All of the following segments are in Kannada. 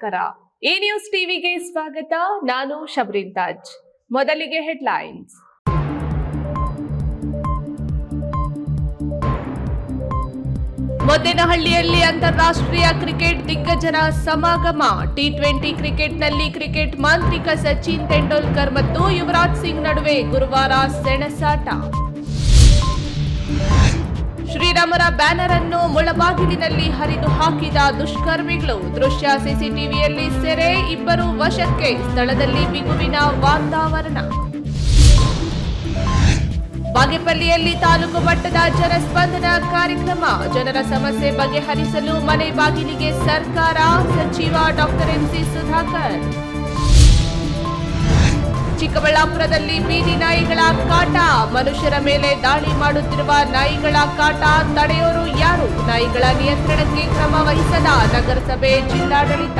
ನಮಸ್ಕಾರ. ಈ ನ್ಯೂಸ್ ಟಿವಿಗೆ ಸ್ವಾಗತ. ನಾನು ಶಬ್ರೀನ್ ತಾಜ್. ಮೊದಲಿಗೆ ಹೆಡ್ಲೈನ್ಸ್. ಮುದ್ದೇನಹಳ್ಳಿಯಲ್ಲಿ ಅಂತಾರಾಷ್ಟ್ರೀಯ ಕ್ರಿಕೆಟ್ ದಿಗ್ಗಜರ ಸಮಾಗಮ. ಟಿ20 ಕ್ರಿಕೆಟ್ನಲ್ಲಿ ಕ್ರಿಕೆಟ್ ಮಾಂತ್ರಿಕ ಸಚಿನ್ ತೆಂಡೂಲ್ಕರ್ ಮತ್ತು ಯುವರಾಜ್ ಸಿಂಗ್ ನಡುವೆ ಗುರುವಾರ ಸೆಣಸಾಟ. ಶ್ರೀರಾಮರ ಬ್ಯಾನರ್ ಅನ್ನು ಮುಳಬಾಗಿಲಿನಲ್ಲಿ ಹರಿದು ಹಾಕಿದ ದುಷ್ಕರ್ಮಿಗಳು. ದೃಶ್ಯ ಸಿಸಿಟಿವಿಯಲ್ಲಿ ಸೆರೆ, ಇಬ್ಬರು ವಶಕ್ಕೆ. ಸ್ಥಳದಲ್ಲಿ ಬಿಗುವಿನ ವಾತಾವರಣ. ಬಾಗೇಪಲ್ಲಿಯಲ್ಲಿ ತಾಲೂಕು ಮಟ್ಟದ ಜನಸ್ಪಂದನ ಕಾರ್ಯಕ್ರಮ. ಜನರ ಸಮಸ್ಯೆ ಬಗೆಹರಿಸಲು ಮನೆ ಬಾಗಿಲಿಗೆ ಸರ್ಕಾರ. ಸಚಿವ ಡಾಕ್ಟರ್ ಎಂಸಿ ಸುಧಾಕರ್. ಚಿಕ್ಕಬಳ್ಳಾಪುರದಲ್ಲಿ ಬೀದಿ ನಾಯಿಗಳ ಕಾಟ. ಮನುಷ್ಯರ ಮೇಲೆ ದಾಳಿ ಮಾಡುತ್ತಿರುವ ನಾಯಿಗಳ ಕಾಟ ತಡೆಯೋರು ಯಾರು? ನಾಯಿಗಳ ನಿಯಂತ್ರಣಕ್ಕೆ ಕ್ರಮ ವಹಿಸದ ನಗರಸಭೆ, ಜಿಲ್ಲಾಡಳಿತ.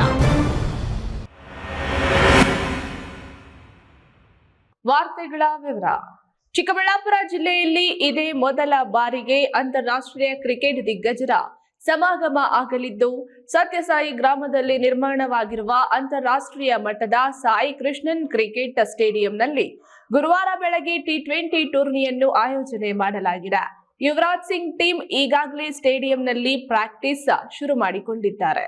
ವಾರ್ತೆಗಳ ವಿವರ. ಚಿಕ್ಕಬಳ್ಳಾಪುರ ಜಿಲ್ಲೆಯಲ್ಲಿ ಇದೇ ಮೊದಲ ಬಾರಿಗೆ ಅಂತಾರಾಷ್ಟ್ರೀಯ ಕ್ರಿಕೆಟ್ ದಿಗ್ಗಜರ ಸಮಾಗಮ ಆಗಲಿದ್ದು, ಸತ್ಯಸಾಯಿ ಗ್ರಾಮದಲ್ಲಿ ನಿರ್ಮಾಣವಾಗಿರುವ ಅಂತಾರಾಷ್ಟ್ರೀಯ ಮಟ್ಟದ ಸಾಯಿ ಕೃಷ್ಣನ್ ಕ್ರಿಕೆಟ್ ಸ್ಟೇಡಿಯಂನಲ್ಲಿ ಗುರುವಾರ ಬೆಳಗ್ಗೆ ಟಿ20 ಟೂರ್ನಿಯನ್ನು ಆಯೋಜನೆ ಮಾಡಲಾಗಿದೆ. ಯುವರಾಜ್ ಸಿಂಗ್ ಟೀಮ್ ಈಗಾಗಲೇ ಸ್ಟೇಡಿಯಂನಲ್ಲಿ ಪ್ರಾಕ್ಟೀಸ್ ಶುರು ಮಾಡಿಕೊಂಡಿದ್ದಾರೆ.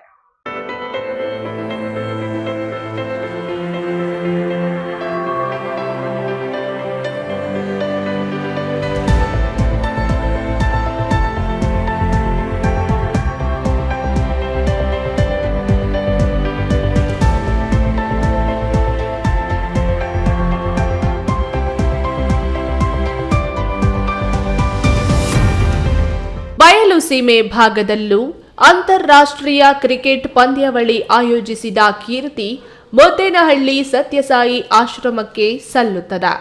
ಬಯಲು ಸೀಮೆ ಭಾಗದಲ್ಲೂ ಅಂತಾರಾಷ್ಟ್ರೀಯ ಕ್ರಿಕೆಟ್ ಪಂದ್ಯಾವಳಿ ಆಯೋಜಿಸಿದ ಕೀರ್ತಿ ಮುದ್ದೇನಹಳ್ಳಿ ಸತ್ಯಸಾಯಿ ಆಶ್ರಮಕ್ಕೆ ಸಲ್ಲುತ್ತದೆ.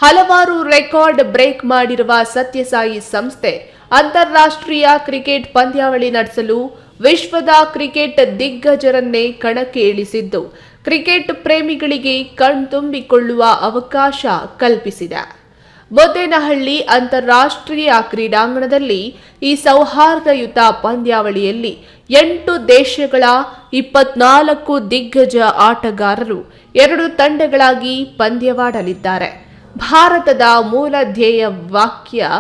ಹಲವಾರು ರೆಕಾರ್ಡ್ ಬ್ರೇಕ್ ಮಾಡಿರುವ ಸತ್ಯಸಾಯಿ ಸಂಸ್ಥೆ ಅಂತಾರಾಷ್ಟ್ರೀಯ ಕ್ರಿಕೆಟ್ ಪಂದ್ಯಾವಳಿ ನಡೆಸಲು ವಿಶ್ವದ ಕ್ರಿಕೆಟ್ ದಿಗ್ಗಜರನ್ನೇ ಕಣಕ್ಕೆ ಇಳಿಸಿದ್ದು, ಕ್ರಿಕೆಟ್ ಪ್ರೇಮಿಗಳಿಗೆ ಕಣ್ತುಂಬಿಕೊಳ್ಳುವ ಅವಕಾಶ ಕಲ್ಪಿಸಿದೆ. ಮುದ್ದೇನಹಳ್ಳಿ ಅಂತಾರಾಷ್ಟ್ರೀಯ ಕ್ರೀಡಾಂಗಣದಲ್ಲಿ ಈ ಸೌಹಾರ್ದಯುತ ಪಂದ್ಯಾವಳಿಯಲ್ಲಿ 8 ದೇಶಗಳ 24 ದಿಗ್ಗಜ ಆಟಗಾರರು 2 ತಂಡಗಳಾಗಿ ಪಂದ್ಯವಾಡಲಿದ್ದಾರೆ. ಭಾರತದ ಮೂಲ ಧ್ಯೇಯ ವಾಕ್ಯ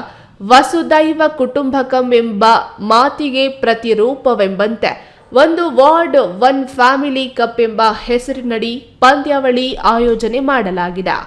ವಸುದೈವ ಕುಟುಂಬಕಂ ಎಂಬ ಮಾತಿಗೆ ಪ್ರತಿರೂಪವೆಂಬಂತೆ ಒಂದು ವರ್ಲ್ಡ್ ಒನ್ ಫ್ಯಾಮಿಲಿ ಕಪ್ ಎಂಬ ಹೆಸರಿನಡಿ ಪಂದ್ಯಾವಳಿ ಆಯೋಜನೆ ಮಾಡಲಾಗಿದೆ.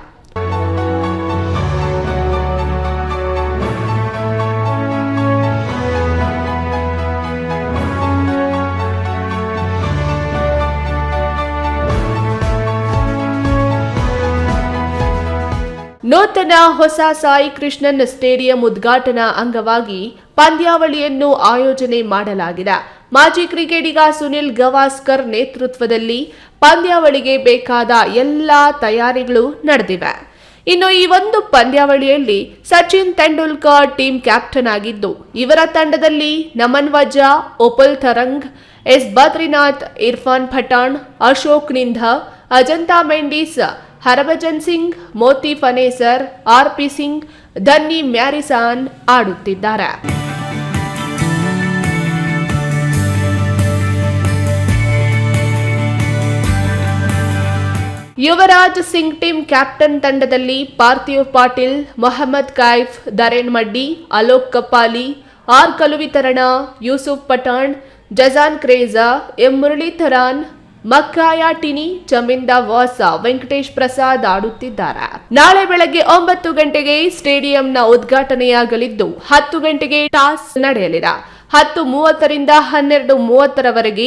ನೂತನ ಹೊಸ ಸಾಯಿ ಕೃಷ್ಣನ್ ಸ್ಟೇಡಿಯಂ ಉದ್ಘಾಟನಾ ಅಂಗವಾಗಿ ಪಂದ್ಯಾವಳಿಯನ್ನು ಆಯೋಜನೆ ಮಾಡಲಾಗಿದೆ. ಮಾಜಿ ಕ್ರಿಕೆಟಿಗ ಸುನಿಲ್ ಗವಾಸ್ಕರ್ ನೇತೃತ್ವದಲ್ಲಿ ಪಂದ್ಯಾವಳಿಗೆ ಬೇಕಾದ ಎಲ್ಲಾ ತಯಾರಿಗಳು ನಡೆದಿವೆ. ಇನ್ನು ಈ ಒಂದು ಪಂದ್ಯಾವಳಿಯಲ್ಲಿ ಸಚಿನ್ ತೆಂಡೂಲ್ಕರ್ ಟೀಮ್ ಕ್ಯಾಪ್ಟನ್ ಆಗಿದ್ದು, ಇವರ ತಂಡದಲ್ಲಿ Naman Ojha, Upul Tharanga, S Badrinath, Irfan Pathan, Ashok Dinda, Ajantha Mendis, Harbhajan Singh, Monty Panesar, R P Singh, ಧನ್ನಿ ಮ್ಯಾರಿಸಾನ್ ಆಡುತ್ತಿದ್ದಾರೆ. ಯುವರಾಜ್ ಸಿಂಗ್ ಟೀಮ್ ಕ್ಯಾಪ್ಟನ್ ತಂಡದಲ್ಲಿ Parthiv Patel, Mohammad Kaif, Darren Maddy, Alok Kapali, R Kaluwitharana, Yusuf Pathan, Jason Krejza, M Muralidharan, Makhaya Ntini, Chaminda Vaas, Venkatesh Prasad ಆಡುತ್ತಿದ್ದಾರೆ. ನಾಳೆ ಬೆಳಗ್ಗೆ 9 ಗಂಟೆಗೆ ಸ್ಟೇಡಿಯಂನ ಉದ್ಘಾಟನೆಯಾಗಲಿದ್ದು, 10 ಗಂಟೆಗೆ ಟಾಸ್ ನಡೆಯಲಿದೆ. 10:30ರಿಂದ 12:30ರವರೆಗೆ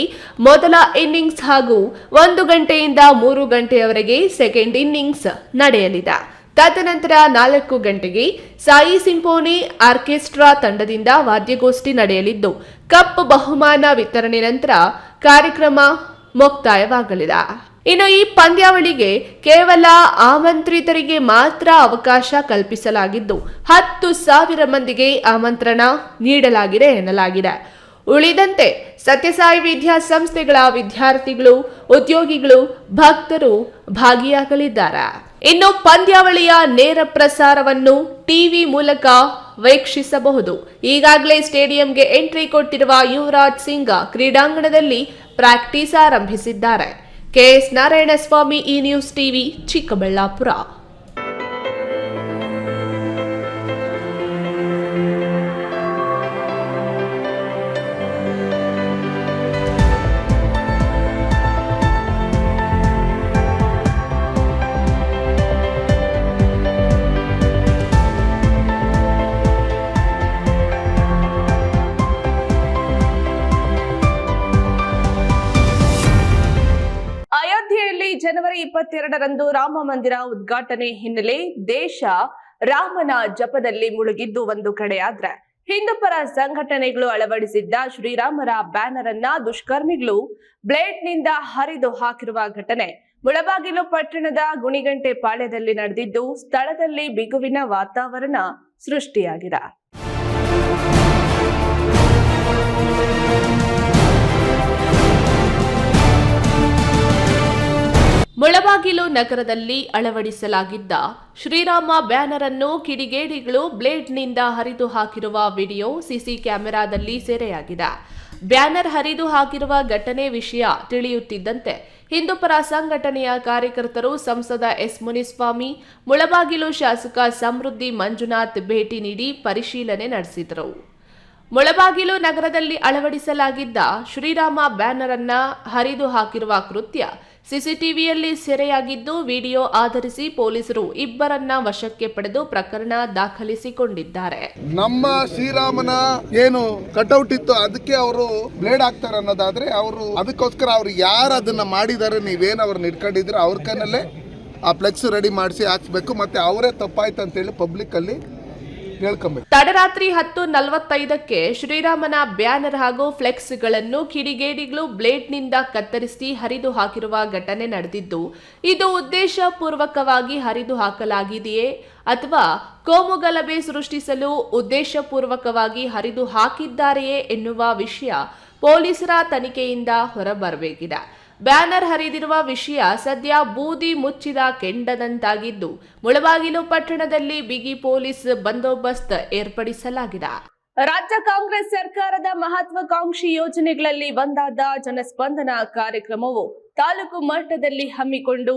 ಮೊದಲ ಇನ್ನಿಂಗ್ಸ್ ಹಾಗೂ 1 ಗಂಟೆಯಿಂದ 3 ಗಂಟೆಯವರೆಗೆ ಸೆಕೆಂಡ್ ಇನ್ನಿಂಗ್ಸ್ ನಡೆಯಲಿದೆ. ತದನಂತರ 4 ಗಂಟೆಗೆ ಸಾಯಿ ಸಿಂಫೋನಿ ಆರ್ಕೆಸ್ಟ್ರಾ ತಂಡದಿಂದ ವಾದ್ಯಗೋಷ್ಠಿ ನಡೆಯಲಿದ್ದು, ಕಪ್ ಬಹುಮಾನ ವಿತರಣೆ ನಂತರ ಕಾರ್ಯಕ್ರಮ ಮುಕ್ತಾಯವಾಗಲಿದೆ. ಇನ್ನು ಈ ಪಂದ್ಯಾವಳಿಗೆ ಕೇವಲ ಆಮಂತ್ರಿತರಿಗೆ ಮಾತ್ರ ಅವಕಾಶ ಕಲ್ಪಿಸಲಾಗಿದ್ದು, 10,000 ಮಂದಿಗೆ ಆಮಂತ್ರಣ ನೀಡಲಾಗಿದೆ ಎನ್ನಲಾಗಿದೆ. ಉಳಿದಂತೆ ಸತ್ಯಸಾಯಿ ವಿದ್ಯಾಸಂಸ್ಥೆಗಳ ವಿದ್ಯಾರ್ಥಿಗಳು, ಉದ್ಯೋಗಿಗಳು, ಭಕ್ತರು ಭಾಗಿಯಾಗಲಿದ್ದಾರೆ. ಇನ್ನು ಪಂದ್ಯಾವಳಿಯ ನೇರ ಪ್ರಸಾರವನ್ನು ಟಿವಿ ಮೂಲಕ ವೀಕ್ಷಿಸಬಹುದು. ಈಗಾಗಲೇ ಸ್ಟೇಡಿಯಂಗೆ ಎಂಟ್ರಿ ಕೊಟ್ಟಿರುವ ಯುವರಾಜ್ ಸಿಂಗ್ ಕ್ರೀಡಾಂಗಣದಲ್ಲಿ ಪ್ರಾಕ್ಟೀಸ್ ಆರಂಭಿಸಿದ್ದಾರೆ. ಕೆಎಸ್ ನಾರಾಯಣಸ್ವಾಮಿ, ಈ ನ್ಯೂಸ್ ಟಿವಿ, ಚಿಕ್ಕಬಳ್ಳಾಪುರ. ಅಯೋಧ್ಯೆಯಲ್ಲಿ ಜನವರಿ 22ರಂದು ರಾಮ ಮಂದಿರ ಉದ್ಘಾಟನೆ ಹಿನ್ನೆಲೆ ದೇಶ ರಾಮನ ಜಪದಲ್ಲಿ ಮುಳುಗಿದ್ದು ಒಂದು ಕಡೆಯಾದ್ರೆ, ಹಿಂದೂಪರ ಸಂಘಟನೆಗಳು ಅಳವಡಿಸಿದ್ದ ಶ್ರೀರಾಮರ ಬ್ಯಾನರ್ ಅನ್ನ ದುಷ್ಕರ್ಮಿಗಳು ಬ್ಲೇಡ್ನಿಂದ ಹರಿದು ಹಾಕಿರುವ ಘಟನೆ ಮುಳಬಾಗಿಲು ಪಟ್ಟಣದ ಗುಣಿಗಂಟೆ ಪಾಳ್ಯದಲ್ಲಿ ನಡೆದಿದ್ದು, ಸ್ಥಳದಲ್ಲಿ ಬಿಗುವಿನ ವಾತಾವರಣ ಸೃಷ್ಟಿಯಾಗಿದೆ. ಮುಳಬಾಗಿಲು ನಗರದಲ್ಲಿ ಅಳವಡಿಸಲಾಗಿದ್ದ ಶ್ರೀರಾಮ ಬ್ಯಾನರ್ ಅನ್ನು ಕಿಡಿಗೇಡಿಗಳು ಬ್ಲೇಡ್ನಿಂದ ಹರಿದು ಹಾಕಿರುವ ವಿಡಿಯೋ ಸಿಸಿ ಕ್ಯಾಮೆರಾದಲ್ಲಿ ಸೆರೆಯಾಗಿದೆ. ಬ್ಯಾನರ್ ಹರಿದು ಹಾಕಿರುವ ಘಟನೆ ವಿಷಯ ತಿಳಿಯುತ್ತಿದ್ದಂತೆ ಹಿಂದೂಪರ ಸಂಘಟನೆಯ ಕಾರ್ಯಕರ್ತರು ಸಂಸದ ಎಸ್ ಮುನಿಸ್ವಾಮಿ, ಮುಳಬಾಗಿಲು ಶಾಸಕ ಸಮೃದ್ಧಿ ಮಂಜುನಾಥ್ ಭೇಟಿ ನೀಡಿ ಪರಿಶೀಲನೆ ನಡೆಸಿದರು. ಮುಳಬಾಗಿಲು ನಗರದಲ್ಲಿ ಅಳವಡಿಸಲಾಗಿದ್ದ ಶ್ರೀರಾಮ ಬ್ಯಾನರ್ ಅನ್ನ ಹರಿದು ಹಾಕಿರುವ ಕೃತ್ಯ ಸಿಸಿಟಿವಿಯಲ್ಲಿ ಸೆರೆಯಾಗಿದ್ದು, ವಿಡಿಯೋ ಆಧರಿಸಿ ಪೊಲೀಸರು ಇಬ್ಬರನ್ನ ವಶಕ್ಕೆ ಪಡೆದು ಪ್ರಕರಣ ದಾಖಲಿಸಿಕೊಂಡಿದ್ದಾರೆ. ನಮ್ಮ ಶ್ರೀರಾಮನ ಏನು ಕಟೌಟ್ ಇತ್ತು ಅದಕ್ಕೆ ಅವರು ಬ್ಲೇಡ್ ಹಾಕ್ತಾರೆ ಅನ್ನೋದಾದ್ರೆ, ಅವರು ಅದಕ್ಕೋಸ್ಕರ ಅವ್ರು ಯಾರು ಅದನ್ನ ಮಾಡಿದ್ದಾರೆ, ನೀವೇನು ಅವ್ರನ್ನ ಇಟ್ಕೊಂಡಿದ್ರೆ ಅವ್ರ ಕೈನಲ್ಲೇ ಆ ಫ್ಲೆಕ್ಸ್ ರೆಡಿ ಮಾಡಿಸಿ ಹಾಕ್ಸ್ಬೇಕು. ಮತ್ತೆ ಅವರೇ ತಪ್ಪಾಯ್ತು ಅಂತೇಳಿ ಪಬ್ಲಿಕ್ ಅಲ್ಲಿ ಹೇಳ್ಕೊಬೇಕು. ತಡರಾತ್ರಿ 10:45ಕ್ಕೆ ಶ್ರೀರಾಮನ ಬ್ಯಾನರ್ ಹಾಗೂ ಫ್ಲೆಕ್ಸ್ಗಳನ್ನು ಕಿಡಿಗೇಡಿಗಳು ಬ್ಲೇಡ್ನಿಂದ ಕತ್ತರಿಸಿ ಹರಿದು ಹಾಕಿರುವ ಘಟನೆ ನಡೆದಿದ್ದು, ಇದು ಉದ್ದೇಶಪೂರ್ವಕವಾಗಿ ಹರಿದು ಹಾಕಲಾಗಿದೆಯೇ ಅಥವಾ ಕೋಮುಗಲಭೆ ಸೃಷ್ಟಿಸಲು ಉದ್ದೇಶಪೂರ್ವಕವಾಗಿ ಹರಿದು ಹಾಕಿದ್ದಾರೆಯೇ ಎನ್ನುವ ವಿಷಯ ಪೊಲೀಸರ ತನಿಖೆಯಿಂದ ಹೊರಬರಬೇಕಿದೆ. ಬ್ಯಾನರ್ ಹರಿದಿರುವ ವಿಷಯ ಸದ್ಯ ಬೂದಿ ಮುಚ್ಚಿದ ಕೆಂಡದಂತಾಗಿದ್ದು, ಮುಳಬಾಗಿಲು ಪಟ್ಟಣದಲ್ಲಿ ಬಿಗಿ ಪೊಲೀಸ್ ಬಂದೋಬಸ್ತ್ ಏರ್ಪಡಿಸಲಾಗಿದೆ. ರಾಜ್ಯ ಕಾಂಗ್ರೆಸ್ ಸರ್ಕಾರದ ಮಹತ್ವಾಕಾಂಕ್ಷಿ ಯೋಜನೆಗಳಲ್ಲಿ ಒಂದಾದ ಜನಸ್ಪಂದನ ಕಾರ್ಯಕ್ರಮವು ತಾಲೂಕು ಮಟ್ಟದಲ್ಲಿ ಹಮ್ಮಿಕೊಂಡು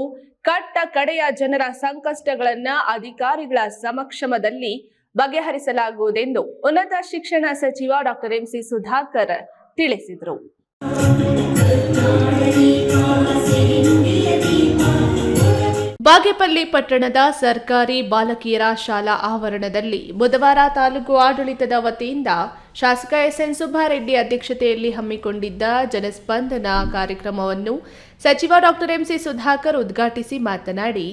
ಕಟ್ಟ ಕಡೆಯ ಜನರ ಸಂಕಷ್ಟಗಳನ್ನ ಅಧಿಕಾರಿಗಳ ಸಮಕ್ಷಮದಲ್ಲಿ ಬಗೆಹರಿಸಲಾಗುವುದೆಂದು ಉನ್ನತ ಶಿಕ್ಷಣ ಸಚಿವ ಡಾಕ್ಟರ್ ಎಂಸಿ ಸುಧಾಕರ್ ತಿಳಿಸಿದರು. ಬಾಗೇಪಲ್ಲಿ ಪಟ್ಟಣದ ಸರ್ಕಾರಿ ಬಾಲಕಿಯರ ಶಾಲಾ ಆವರಣದಲ್ಲಿ ಬುಧವಾರ ತಾಲೂಕು ಆಡಳಿತದ ವತಿಯಿಂದ ಶಾಸಕ ಎಸ್ಎನ್ ಸುಬ್ಬಾರೆಡ್ಡಿ ಅಧ್ಯಕ್ಷತೆಯಲ್ಲಿ ಹಮ್ಮಿಕೊಂಡಿದ್ದ ಜನಸ್ಪಂದನ ಕಾರ್ಯಕ್ರಮವನ್ನು ಸಚಿವ ಡಾಕ್ಟರ್ ಎಂಸಿ ಸುಧಾಕರ್ ಉದ್ಘಾಟಿಸಿ ಮಾತನಾಡಿ,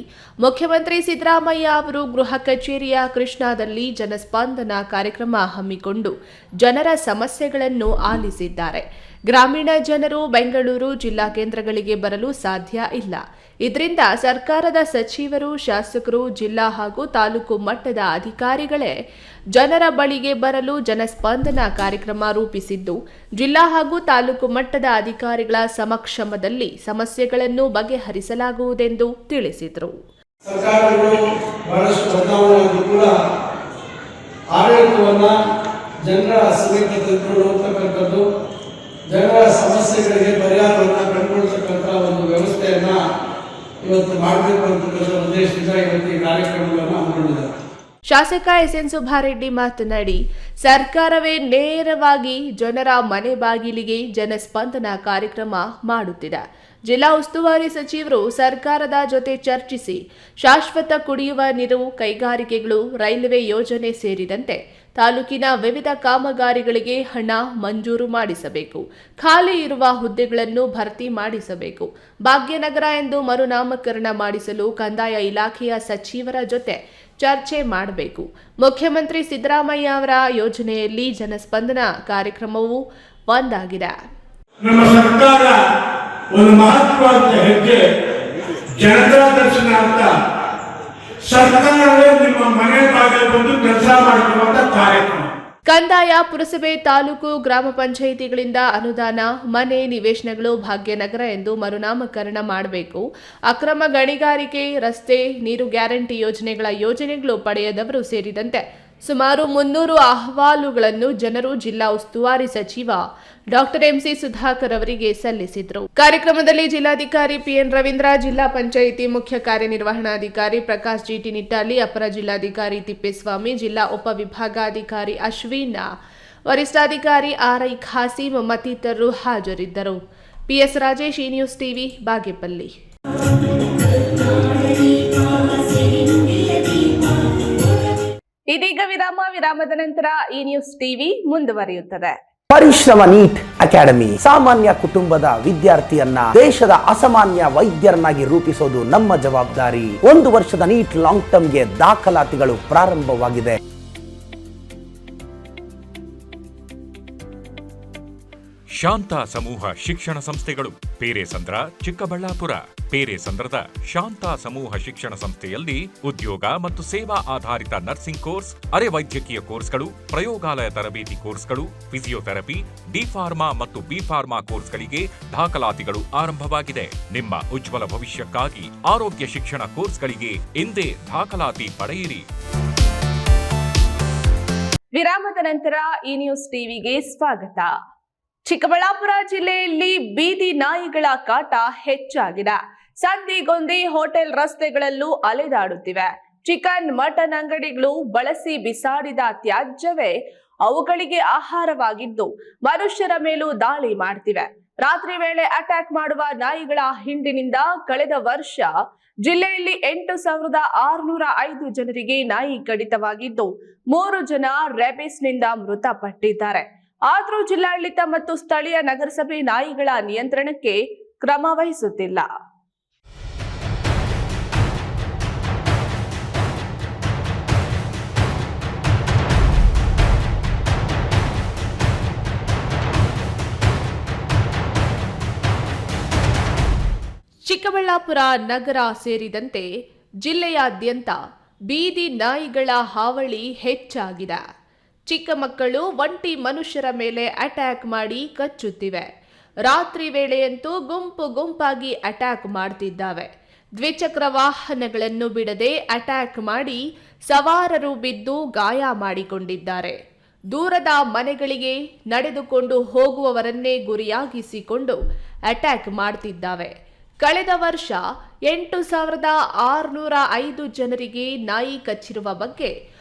ಮುಖ್ಯಮಂತ್ರಿ ಸಿದ್ದರಾಮಯ್ಯ ಅವರು ಗೃಹ ಕಚೇರಿಯ ಕೃಷ್ಣಾದಲ್ಲಿ ಜನಸ್ಪಂದನ ಕಾರ್ಯಕ್ರಮ ಹಮ್ಮಿಕೊಂಡು ಜನರ ಸಮಸ್ಯೆಗಳನ್ನು ಆಲಿಸಿದ್ದಾರೆ. ಗ್ರಾಮೀಣ ಜನರು ಬೆಂಗಳೂರು ಜಿಲ್ಲಾ ಕೇಂದ್ರಗಳಿಗೆ ಬರಲು ಸಾಧ್ಯ ಇಲ್ಲ. ಇದರಿಂದ ಸರ್ಕಾರದ ಸಚಿವರು, ಶಾಸಕರು, ಜಿಲ್ಲಾ ಹಾಗೂ ತಾಲೂಕು ಮಟ್ಟದ ಅಧಿಕಾರಿಗಳೇ ಜನರ ಬಳಿಗೆ ಬರಲು ಜನಸ್ಪಂದನ ಕಾರ್ಯಕ್ರಮ ರೂಪಿಸಿದ್ದು, ಜಿಲ್ಲಾ ಹಾಗೂ ತಾಲೂಕು ಮಟ್ಟದ ಅಧಿಕಾರಿಗಳ ಸಮಕ್ಷಮದಲ್ಲಿ ಸಮಸ್ಯೆಗಳನ್ನು ಬಗೆಹರಿಸಲಾಗುವುದೆಂದು ತಿಳಿಸಿದರು. ಸರ್ಕಾರಗಳು ಬಹಳಷ್ಟು ಬದಲಾವಣೆಯಾದರೂ ಕೂಡ ಆಡಳಿತವನ್ನು ಜನರ ಸಮೇತ ತೆಗೆದುಕೊಂಡು ಹೋಗ್ತಕ್ಕಂಥದ್ದು, ಜನರ ಸಮಸ್ಯೆಗಳಿಗೆ ಪರಿಹಾರವನ್ನು ಕಂಡುಕೊಳ್ತಕ್ಕಂಥ ಒಂದು ವ್ಯವಸ್ಥೆಯನ್ನ ಇವತ್ತು ಮಾಡಬೇಕು ಅಂತಕ್ಕಂಥ ಉದ್ದೇಶದಿಂದ ಇವತ್ತು ಈ ಕಾರ್ಯಕ್ರಮಗಳನ್ನು ಹಮ್ಮಿಕೊಂಡಿದ್ದಾರೆ. ಶಾಸಕ ಎಸ್ಎನ್ ಸುಬ್ಬಾರೆಡ್ಡಿ ಮಾತನಾಡಿ, ಸರ್ಕಾರವೇ ನೇರವಾಗಿ ಜನರ ಮನೆ ಬಾಗಿಲಿಗೆ ಜನಸ್ಪಂದನ ಕಾರ್ಯಕ್ರಮ ಮಾಡುತ್ತಿದೆ. ಜಿಲ್ಲಾ ಉಸ್ತುವಾರಿ ಸಚಿವರು ಸರ್ಕಾರದ ಜೊತೆ ಚರ್ಚಿಸಿ ಶಾಶ್ವತ ಕುಡಿಯುವ ನೀರು, ಕೈಗಾರಿಕೆಗಳು, ರೈಲ್ವೆ ಯೋಜನೆ ಸೇರಿದಂತೆ ತಾಲೂಕಿನ ವಿವಿಧ ಕಾಮಗಾರಿಗಳಿಗೆ ಹಣ ಮಂಜೂರು ಮಾಡಿಸಬೇಕು. ಖಾಲಿ ಇರುವ ಹುದ್ದೆಗಳನ್ನು ಭರ್ತಿ ಮಾಡಿಸಬೇಕು. ಭಾಗ್ಯನಗರ ಎಂದು ಮರುನಾಮಕರಣ ಮಾಡಿಸಲು ಕಂದಾಯ ಇಲಾಖೆಯ ಸಚಿವರ ಜೊತೆ ಚರ್ಚೆ ಮಾಡಬೇಕು. ಮುಖ್ಯಮಂತ್ರಿ ಸಿದ್ದರಾಮಯ್ಯ ಅವರ ಯೋಜನೆಯಲ್ಲಿ ಜನಸ್ಪಂದನ ಕಾರ್ಯಕ್ರಮವು ಒಂದಾಗಿದೆ. ನಮ್ಮ ಸರ್ಕಾರ ಒಂದು ಮಹತ್ವದ ಹೆಜ್ಜೆ ಜನತಾ ದರ್ಶನ ಅಂತ ಸರ್ಕಾರವೇ ನಿಮ್ಮ ಮನೆ ಬಾಗಿಲು ಬಂದು ಕೆಲಸ ಮಾಡುವಂತ ಕಾರ್ಯಕ್ರಮ. ಕಂದಾಯ, ಪುರಸಭೆ, ತಾಲೂಕು, ಗ್ರಾಮ ಪಂಚಾಯಿತಿಗಳಿಂದ ಅನುದಾನ, ಮನೆ, ನಿವೇಶನಗಳು ಭಾಗ್ಯನಗರ ಎಂದು ಮರುನಾಮಕರಣ ಮಾಡಬೇಕು. ಅಕ್ರಮ ಗಣಿಗಾರಿಕೆ, ರಸ್ತೆ, ನೀರು ಗ್ಯಾರಂಟಿ ಯೋಜನೆಗಳು ಪಡೆಯದವರು ಸೇರಿದಂತೆ ಸುಮಾರು 300 ಅಹವಾಲುಗಳನ್ನು ಜನರು ಜಿಲ್ಲಾ ಉಸ್ತುವಾರಿ ಸಚಿವ ಡಾಕ್ಟರ್ ಎಂಸಿ ಸುಧಾಕರ್ ಅವರಿಗೆ ಸಲ್ಲಿಸಿದರು. ಕಾರ್ಯಕ್ರಮದಲ್ಲಿ ಜಿಲ್ಲಾಧಿಕಾರಿ ಪಿಎನ್ ರವೀಂದ್ರ, ಜಿಲ್ಲಾ ಪಂಚಾಯಿತಿ ಮುಖ್ಯ ಕಾರ್ಯನಿರ್ವಹಣಾಧಿಕಾರಿ ಪ್ರಕಾಶ್ ಜಿಟಿ ನಿಟ್ಟಾಲಿ, ಅಪರ ಜಿಲ್ಲಾಧಿಕಾರಿ ತಿಪ್ಪೇಸ್ವಾಮಿ, ಜಿಲ್ಲಾ ಉಪವಿಭಾಗಾಧಿಕಾರಿ ಅಶ್ವಿನ್, ವರಿಷ್ಠಾಧಿಕಾರಿ ಆರ್ಐ ಖಾಸಿಂ ಮತ್ತಿತರರು ಹಾಜರಿದ್ದರು. ಪಿಎಸ್ ರಾಜೇಶ್, ಈ ನ್ಯೂಸ್ ಟಿವಿ, ಬಾಗೇಪಲ್ಲಿ. ಇದೀಗ ವಿರಾಮದ ನಂತರ ಈ ನ್ಯೂಸ್ ಟಿವಿ ಮುಂದುವರಿಯುತ್ತದೆ. ಪರಿಶ್ರಮ ನೀಟ್ ಅಕಾಡೆಮಿ ಸಾಮಾನ್ಯ ಕುಟುಂಬದ ವಿದ್ಯಾರ್ಥಿಯನ್ನ ದೇಶದ ಅಸಾಮಾನ್ಯ ವೈದ್ಯರನ್ನಾಗಿ ರೂಪಿಸೋದು ನಮ್ಮ ಜವಾಬ್ದಾರಿ. 1 ವರ್ಷದ ನೀಟ್ ಲಾಂಗ್ ಟರ್ಮ್ಗೆ ದಾಖಲಾತಿಗಳು ಪ್ರಾರಂಭವಾಗಿದೆ. ಶಾಂತ ಸಮೂಹ ಶಿಕ್ಷಣ ಸಂಸ್ಥೆಗಳು ಪೇರೆಸಂದ್ರ, ಚಿಕ್ಕಬಳ್ಳಾಪುರ. ಪೇರೆಸಂದ್ರದ ಶಾಂತ ಸಮೂಹ ಶಿಕ್ಷಣ ಸಂಸ್ಥೆಯಲ್ಲಿ ಉದ್ಯೋಗ ಮತ್ತು ಸೇವಾ ಆಧಾರಿತ ನರ್ಸಿಂಗ್ ಕೋರ್ಸ್, ಅರೆ ವೈದ್ಯಕೀಯ ಕೋರ್ಸ್ಗಳು, ಪ್ರಯೋಗಾಲಯ ತರಬೇತಿ ಕೋರ್ಸ್ಗಳು, ಫಿಸಿಯೋಥೆರಪಿ, ಡಿ ಫಾರ್ಮಾ ಮತ್ತು ಬಿ ಫಾರ್ಮಾ ಕೋರ್ಸ್ಗಳಿಗೆ ದಾಖಲಾತಿಗಳು ಆರಂಭವಾಗಿದೆ. ನಿಮ್ಮ ಉಜ್ವಲ ಭವಿಷ್ಯಕ್ಕಾಗಿ ಆರೋಗ್ಯ ಶಿಕ್ಷಣ ಕೋರ್ಸ್ಗಳಿಗೆ ಇಂದೇ ದಾಖಲಾತಿ ಪಡೆಯಿರಿ. ವಿರಾಮದ ನಂತರ ಈ ನ್ಯೂಸ್ ಟಿವಿಗೆ ಸ್ವಾಗತ. ಚಿಕ್ಕಬಳ್ಳಾಪುರ ಜಿಲ್ಲೆಯಲ್ಲಿ ಬೀದಿ ನಾಯಿಗಳ ಕಾಟ ಹೆಚ್ಚಾಗಿದೆ. ಸಂದಿಗೊಂದಿ ಹೋಟೆಲ್ ರಸ್ತೆಗಳಲ್ಲೂ ಅಲೆದಾಡುತ್ತಿವೆ. ಚಿಕನ್, ಮಟನ್ ಅಂಗಡಿಗಳು ಬಳಸಿ ಬಿಸಾಡಿದ ತ್ಯಾಜ್ಯವೇ ಅವುಗಳಿಗೆ ಆಹಾರವಾಗಿದ್ದು ಮನುಷ್ಯರ ಮೇಲೂ ದಾಳಿ ಮಾಡ್ತಿವೆ. ರಾತ್ರಿ ವೇಳೆ ಅಟ್ಯಾಕ್ ಮಾಡುವ ನಾಯಿಗಳ ಹಿಂಡಿನಿಂದ ಕಳೆದ ವರ್ಷ ಜಿಲ್ಲೆಯಲ್ಲಿ 8,605 ಜನರಿಗೆ ನಾಯಿ ಕಡಿತವಾಗಿದ್ದು 3 ಜನ ರೇಬಿಸ್ನಿಂದ ಮೃತಪಟ್ಟಿದ್ದಾರೆ. ಆದರೂ ಜಿಲ್ಲಾಡಳಿತ ಮತ್ತು ಸ್ಥಳೀಯ ನಗರಸಭೆ ನಾಯಿಗಳ ನಿಯಂತ್ರಣಕ್ಕೆ ಕ್ರಮ ವಹಿಸುತ್ತಿಲ್ಲ. ಚಿಕ್ಕಬಳ್ಳಾಪುರ ನಗರ ಸೇರಿದಂತೆ ಜಿಲ್ಲೆಯಾದ್ಯಂತ ಬೀದಿ ನಾಯಿಗಳ ಹಾವಳಿ ಹೆಚ್ಚಾಗಿದೆ. ಚಿಕ್ಕ ಮಕ್ಕಳು ಒಂಟಿ ಮನುಷ್ಯರ ಮೇಲೆ ಅಟ್ಯಾಕ್ ಮಾಡಿ ಕಚ್ಚುತ್ತಿವೆ. ರಾತ್ರಿ ವೇಳೆಯಂತೂ ಗುಂಪಾಗಿ ಅಟ್ಯಾಕ್ ಮಾಡ್ತಿದ್ದಾವೆ. ದ್ವಿಚಕ್ರ ವಾಹನಗಳನ್ನು ಬಿಡದೆ ಅಟ್ಯಾಕ್ ಮಾಡಿ ಸವಾರರು ಬಿದ್ದು ಗಾಯ ಮಾಡಿಕೊಂಡಿದ್ದಾರೆ. ದೂರದ ಮನೆಗಳಿಗೆ ನಡೆದುಕೊಂಡು ಹೋಗುವವರನ್ನೇ ಗುರಿಯಾಗಿಸಿಕೊಂಡು ಅಟ್ಯಾಕ್ ಮಾಡ್ತಿದ್ದಾವೆ. ಕಳೆದ ವರ್ಷ 8,605 ಜನರಿಗೆ ನಾಯಿ ಕಚ್ಚಿರುವ ಬಗ್ಗೆ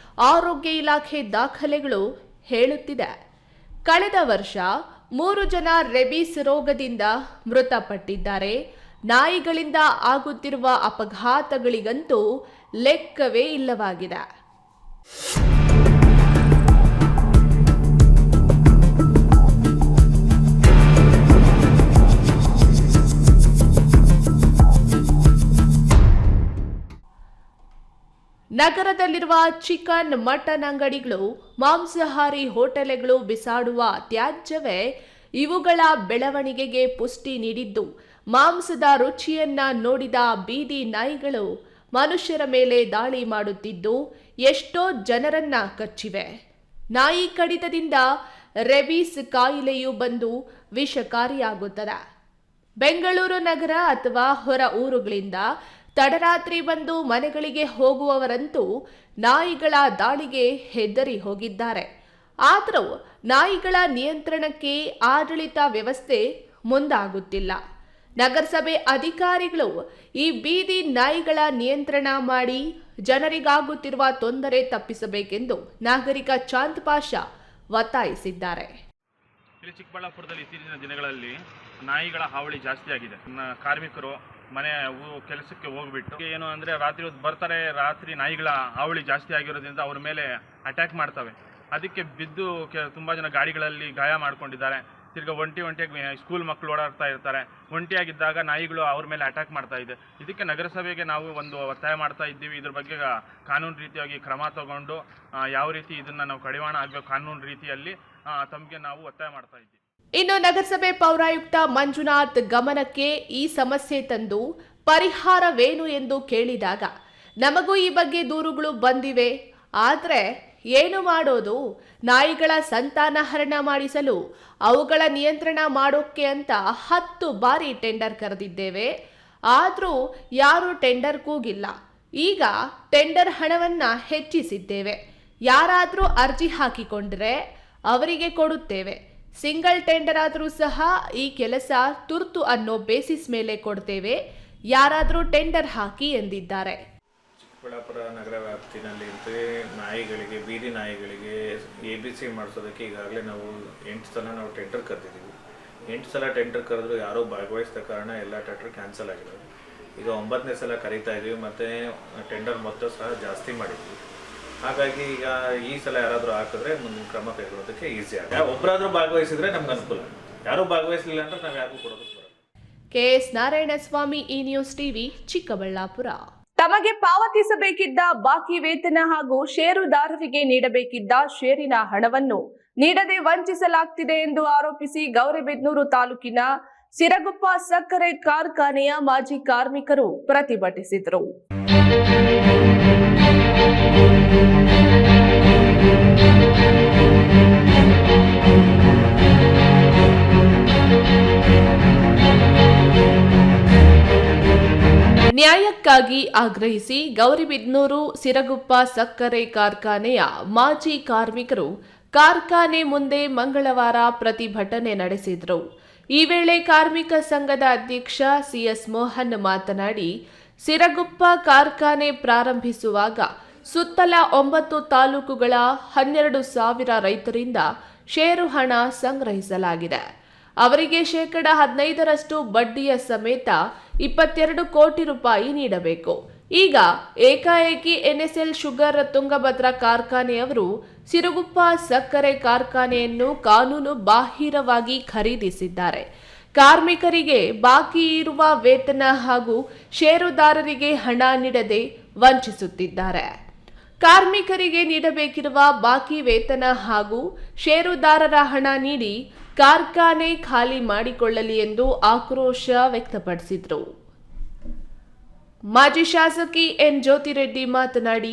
ಆರೋಗ್ಯ ಇಲಾಖೆ ದಾಖಲೆಗಳು ಹೇಳುತ್ತಿದೆ. ಕಳೆದ ವರ್ಷ 3 ಜನ ರೇಬಿಸ್ ರೋಗದಿಂದ ಮೃತಪಟ್ಟಿದ್ದಾರೆ. ನಾಯಿಗಳಿಂದ ಆಗುತ್ತಿರುವ ಅಪಘಾತಗಳಿಗಂತೂ ಲೆಕ್ಕವೇ ಇಲ್ಲವಾಗಿದೆ. ನಗರದಲ್ಲಿರುವ ಚಿಕನ್, ಮಟನ್ ಅಂಗಡಿಗಳು, ಮಾಂಸಾಹಾರಿ ಹೋಟೆಲ್ಗಳು ಬಿಸಾಡುವ ತ್ಯಾಜ್ಯವೇ ಇವುಗಳ ಬೆಳವಣಿಗೆಗೆ ಪುಷ್ಟಿ ನೀಡಿದ್ದು, ಮಾಂಸದ ರುಚಿಯನ್ನ ನೋಡಿದ ಬೀದಿ ನಾಯಿಗಳು ಮನುಷ್ಯರ ಮೇಲೆ ದಾಳಿ ಮಾಡುತ್ತಿದ್ದು ಎಷ್ಟೋ ಜನರನ್ನ ಕಚ್ಚಿವೆ. ನಾಯಿ ಕಡಿತದಿಂದ ರೇಬಿಸ್ ಕಾಯಿಲೆಯು ಬಂದು ವಿಷಕಾರಿಯಾಗುತ್ತದೆ. ಬೆಂಗಳೂರು ನಗರ ಅಥವಾ ಹೊರ ಊರುಗಳಿಂದ ತಡರಾತ್ರಿ ಬಂದು ಮನೆಗಳಿಗೆ ಹೋಗುವವರಂತೂ ನಾಯಿಗಳ ದಾಳಿಗೆ ಹೆದರಿ ಹೋಗಿದ್ದಾರೆ. ಆದರೂ ನಾಯಿಗಳ ನಿಯಂತ್ರಣಕ್ಕೆ ಆಡಳಿತ ವ್ಯವಸ್ಥೆ ಮುಂದಾಗುತ್ತಿಲ್ಲ. ನಗರಸಭೆ ಅಧಿಕಾರಿಗಳು ಈ ಬೀದಿ ನಾಯಿಗಳ ನಿಯಂತ್ರಣ ಮಾಡಿ ಜನರಿಗಾಗುತ್ತಿರುವ ತೊಂದರೆ ತಪ್ಪಿಸಬೇಕೆಂದು ನಾಗರಿಕ ಚಾಂದ್ ಪಾಷಾ ಒತ್ತಾಯಿಸಿದ್ದಾರೆ. ಇಲ್ಲಿ ಚಿಕ್ಕಬಳ್ಳಾಪುರದಲ್ಲಿ ಇತ್ತೀಚಿನ ದಿನಗಳಲ್ಲಿ ನಾಯಿಗಳ ಹಾವಳಿ ಜಾಸ್ತಿ ಆಗಿದೆ. ಕಾರ್ಮಿಕರು ಮನೆ ಕೆಲಸಕ್ಕೆ ಹೋಗ್ಬಿಟ್ಟು ಏನು ಅಂದರೆ ರಾತ್ರಿ ಹೊತ್ತು ಬರ್ತಾರೆ, ರಾತ್ರಿ ನಾಯಿಗಳ ಹಾವಳಿ ಜಾಸ್ತಿ ಆಗಿರೋದ್ರಿಂದ ಅವ್ರ ಮೇಲೆ ಅಟ್ಯಾಕ್ ಮಾಡ್ತವೆ. ಅದಕ್ಕೆ ಬಿದ್ದು ತುಂಬ ಜನ ಗಾಡಿಗಳಲ್ಲಿ ಗಾಯ ಮಾಡ್ಕೊಂಡಿದ್ದಾರೆ. ತಿರ್ಗಿ ಒಂಟಿಯಾಗಿ ಸ್ಕೂಲ್ ಮಕ್ಕಳು ಓಡಾಡ್ತಾ ಇರ್ತಾರೆ. ಒಂಟಿಯಾಗಿದ್ದಾಗ ನಾಯಿಗಳು ಅವ್ರ ಮೇಲೆ ಅಟ್ಯಾಕ್ ಮಾಡ್ತಾ ಇದೆ. ಇದಕ್ಕೆ ನಗರಸಭೆಗೆ ನಾವು ಒಂದು ಒತ್ತಾಯ ಮಾಡ್ತಾ ಇದ್ದೀವಿ. ಇದ್ರ ಬಗ್ಗೆ ಕಾನೂನು ರೀತಿಯಾಗಿ ಕ್ರಮ ತಗೊಂಡು ಯಾವ ರೀತಿ ಇದನ್ನು ನಾವು ಕಡಿವಾಣ ಆಗಬೇಕು ಕಾನೂನು ರೀತಿಯಲ್ಲಿ ತಮಗೆ ನಾವು ಒತ್ತಾಯ ಮಾಡ್ತಾ ಇದ್ದೀವಿ. ಇನ್ನು ನಗರಸಭೆ ಪೌರಾಯುಕ್ತ ಮಂಜುನಾಥ್ ಗಮನಕ್ಕೆ ಈ ಸಮಸ್ಯೆ ತಂದು ಪರಿಹಾರವೇನು ಎಂದು ಕೇಳಿದಾಗ, ನಮಗೂ ಈ ಬಗ್ಗೆ ದೂರುಗಳು ಬಂದಿವೆ, ಆದರೆ ಏನು ಮಾಡೋದು, ನಾಯಿಗಳ ಸಂತಾನಹರಣ ಮಾಡಿಸಲು ಅವುಗಳ ನಿಯಂತ್ರಣ ಮಾಡೋಕ್ಕೆ ಅಂತ 10 ಬಾರಿ ಟೆಂಡರ್ ಕರೆದಿದ್ದೇವೆ, ಆದರೂ ಯಾರೂ ಟೆಂಡರ್ ಕೂಗಿಲ್ಲ. ಈಗ ಟೆಂಡರ್ ಹಣವನ್ನ ಹೆಚ್ಚಿಸಿದ್ದೇವೆ, ಯಾರಾದರೂ ಅರ್ಜಿ ಹಾಕಿಕೊಂಡ್ರೆ ಅವರಿಗೆ ಕೊಡುತ್ತೇವೆ. ಸಿಂಗಲ್ ಟೆಂಡರ್ ಆದರೂ ಸಹ ಈ ಕೆಲಸ ತುರ್ತು ಅನ್ನೋ ಬೇಸಿಸ್ ಮೇಲೆ ಕೊಡ್ತೇವೆ. ಯಾರಾದರೂ ಟೆಂಡರ್ ಹಾಕಿ ಎಂದಿದ್ದಾರೆ. ಚಿಕ್ಕಬಳ್ಳಾಪುರ ನಗರ ವ್ಯಾಪ್ತಿನಲ್ಲಿ ನಾಯಿಗಳಿಗೆ, ಬೀದಿ ನಾಯಿಗಳಿಗೆ ABC ಮಾಡಿಸೋದಕ್ಕೆ ಈಗಾಗಲೇ ನಾವು 8 ಸಲ ನಾವು ಟೆಂಡರ್ ಕರೆದಿದ್ದೀವಿ. 8 ಸಲ ಟೆಂಡರ್ ಕರೆದ್ರು ಯಾರೂ ಭಾಗವಹಿಸಿದ ಕಾರಣ ಎಲ್ಲ ಟೆಂಡರ್ ಕ್ಯಾನ್ಸಲ್ ಆಗಿದೆ. ಈಗ 9ನೇ ಸಲ ಕರೀತಾ ಇದ್ದೀವಿ, ಮತ್ತು ಟೆಂಡರ್ ಮೊತ್ತ ಸಹ ಜಾಸ್ತಿ ಮಾಡಿದ್ವಿ. ಹಾಗಾಗಿ ಈಗ ಈ ಸಲ ಯಾರಾದರೂ ಹಾಕಿದ್ರೆ ಮುಂದಿನ ಕ್ರಮ ಕೈಗೊಳ್ಳೋದಕ್ಕೆ ಈಸಿ ಆಗುತ್ತೆ. ಒಬ್ಬರಾದರೂ ಭಾಗವಹಿಸಿದ್ರೆ ನಮ್ಗೆ ಅನುಕೂಲ. ಯಾರೂ ಭಾಗವಹಿಸಲಿಲ್ಲ ಅಂದ್ರೆ ನಾವು ಯಾರಿಗೂ ಕೊಡೋದಕ್ಕೆ ಬರಲ್ಲ. KS ನಾರಾಯಣಸ್ವಾಮಿ, ಈ ನ್ಯೂಸ್ ಟಿವಿ, ಚಿಕ್ಕಬಳ್ಳಾಪುರ. ತಮಗೆ ಪಾವತಿಸಬೇಕಿದ್ದ ಬಾಕಿ ವೇತನ ಹಾಗೂ ಷೇರುದಾರರಿಗೆ ನೀಡಬೇಕಿದ್ದ ಷೇರಿನ ಹಣವನ್ನು ನೀಡದೆ ವಂಚಿಸಲಾಗ್ತಿದೆ ಎಂದು ಆರೋಪಿಸಿ ಗೌರಿಬಿದನೂರು ತಾಲೂಕಿನ ಸಿರಗುಪ್ಪ ಸಕ್ಕರೆ ಕಾರ್ಖಾನೆಯ ಮಾಜಿ ಕಾರ್ಮಿಕರು ಪ್ರತಿಭಟಿಸಿದರು. ನ್ಯಾಯಕ್ಕಾಗಿ ಆಗ್ರಹಿಸಿ ಗೌರಿಬಿದನೂರು ಸಿರಗುಪ್ಪ ಸಕ್ಕರೆ ಕಾರ್ಖಾನೆಯ ಮಾಜಿ ಕಾರ್ಮಿಕರು ಕಾರ್ಖಾನೆ ಮುಂದೆ ಮಂಗಳವಾರ ಪ್ರತಿಭಟನೆ ನಡೆಸಿದರು. ಈ ವೇಳೆ ಕಾರ್ಮಿಕ ಸಂಘದ ಅಧ್ಯಕ್ಷ CS ಮೋಹನ್ ಮಾತನಾಡಿ, ಸಿರಗುಪ್ಪ ಕಾರ್ಖಾನೆ ಪ್ರಾರಂಭಿಸುವಾಗ ಸುತ್ತಲ 9 ತಾಲೂಕುಗಳ 12,000 ರೈತರಿಂದ ಷೇರು ಹಣ ಸಂಗ್ರಹಿಸಲಾಗಿದೆ. ಅವರಿಗೆ ಶೇಕಡ 15ರಷ್ಟು ಬಡ್ಡಿಯ ಸಮೇತ 22 ಕೋಟಿ ರೂಪಾಯಿ ನೀಡಬೇಕು. ಈಗ ಏಕಾಏಕಿ NSL ಶುಗರ್ ತುಂಗಭದ್ರಾ ಕಾರ್ಖಾನೆಯವರು ಸಿರಗುಪ್ಪ ಸಕ್ಕರೆ ಕಾರ್ಖಾನೆಯನ್ನು ಕಾನೂನು ಬಾಹಿರವಾಗಿ ಖರೀದಿಸಿದ್ದಾರೆ. ಕಾರ್ಮಿಕರಿಗೆ ಬಾಕಿ ಇರುವ ವೇತನ ಹಾಗೂ ಷೇರುದಾರರಿಗೆ ಹಣ ನೀಡದೆ ವಂಚಿಸುತ್ತಿದ್ದಾರೆ. ಕಾರ್ಮಿಕರಿಗೆ ನೀಡಬೇಕಿರುವ ಬಾಕಿ ವೇತನ ಹಾಗೂ ಷೇರುದಾರರ ಹಣ ನೀಡಿ ಕಾರ್ಖಾನೆ ಖಾಲಿ ಮಾಡಿಕೊಳ್ಳಲಿ ಎಂದು ಆಕ್ರೋಶ ವ್ಯಕ್ತಪಡಿಸಿದರು. ಮಾಜಿ ಶಾಸಕಿ ಎನ್ ಜ್ಯೋತಿರೆಡ್ಡಿ ಮಾತನಾಡಿ,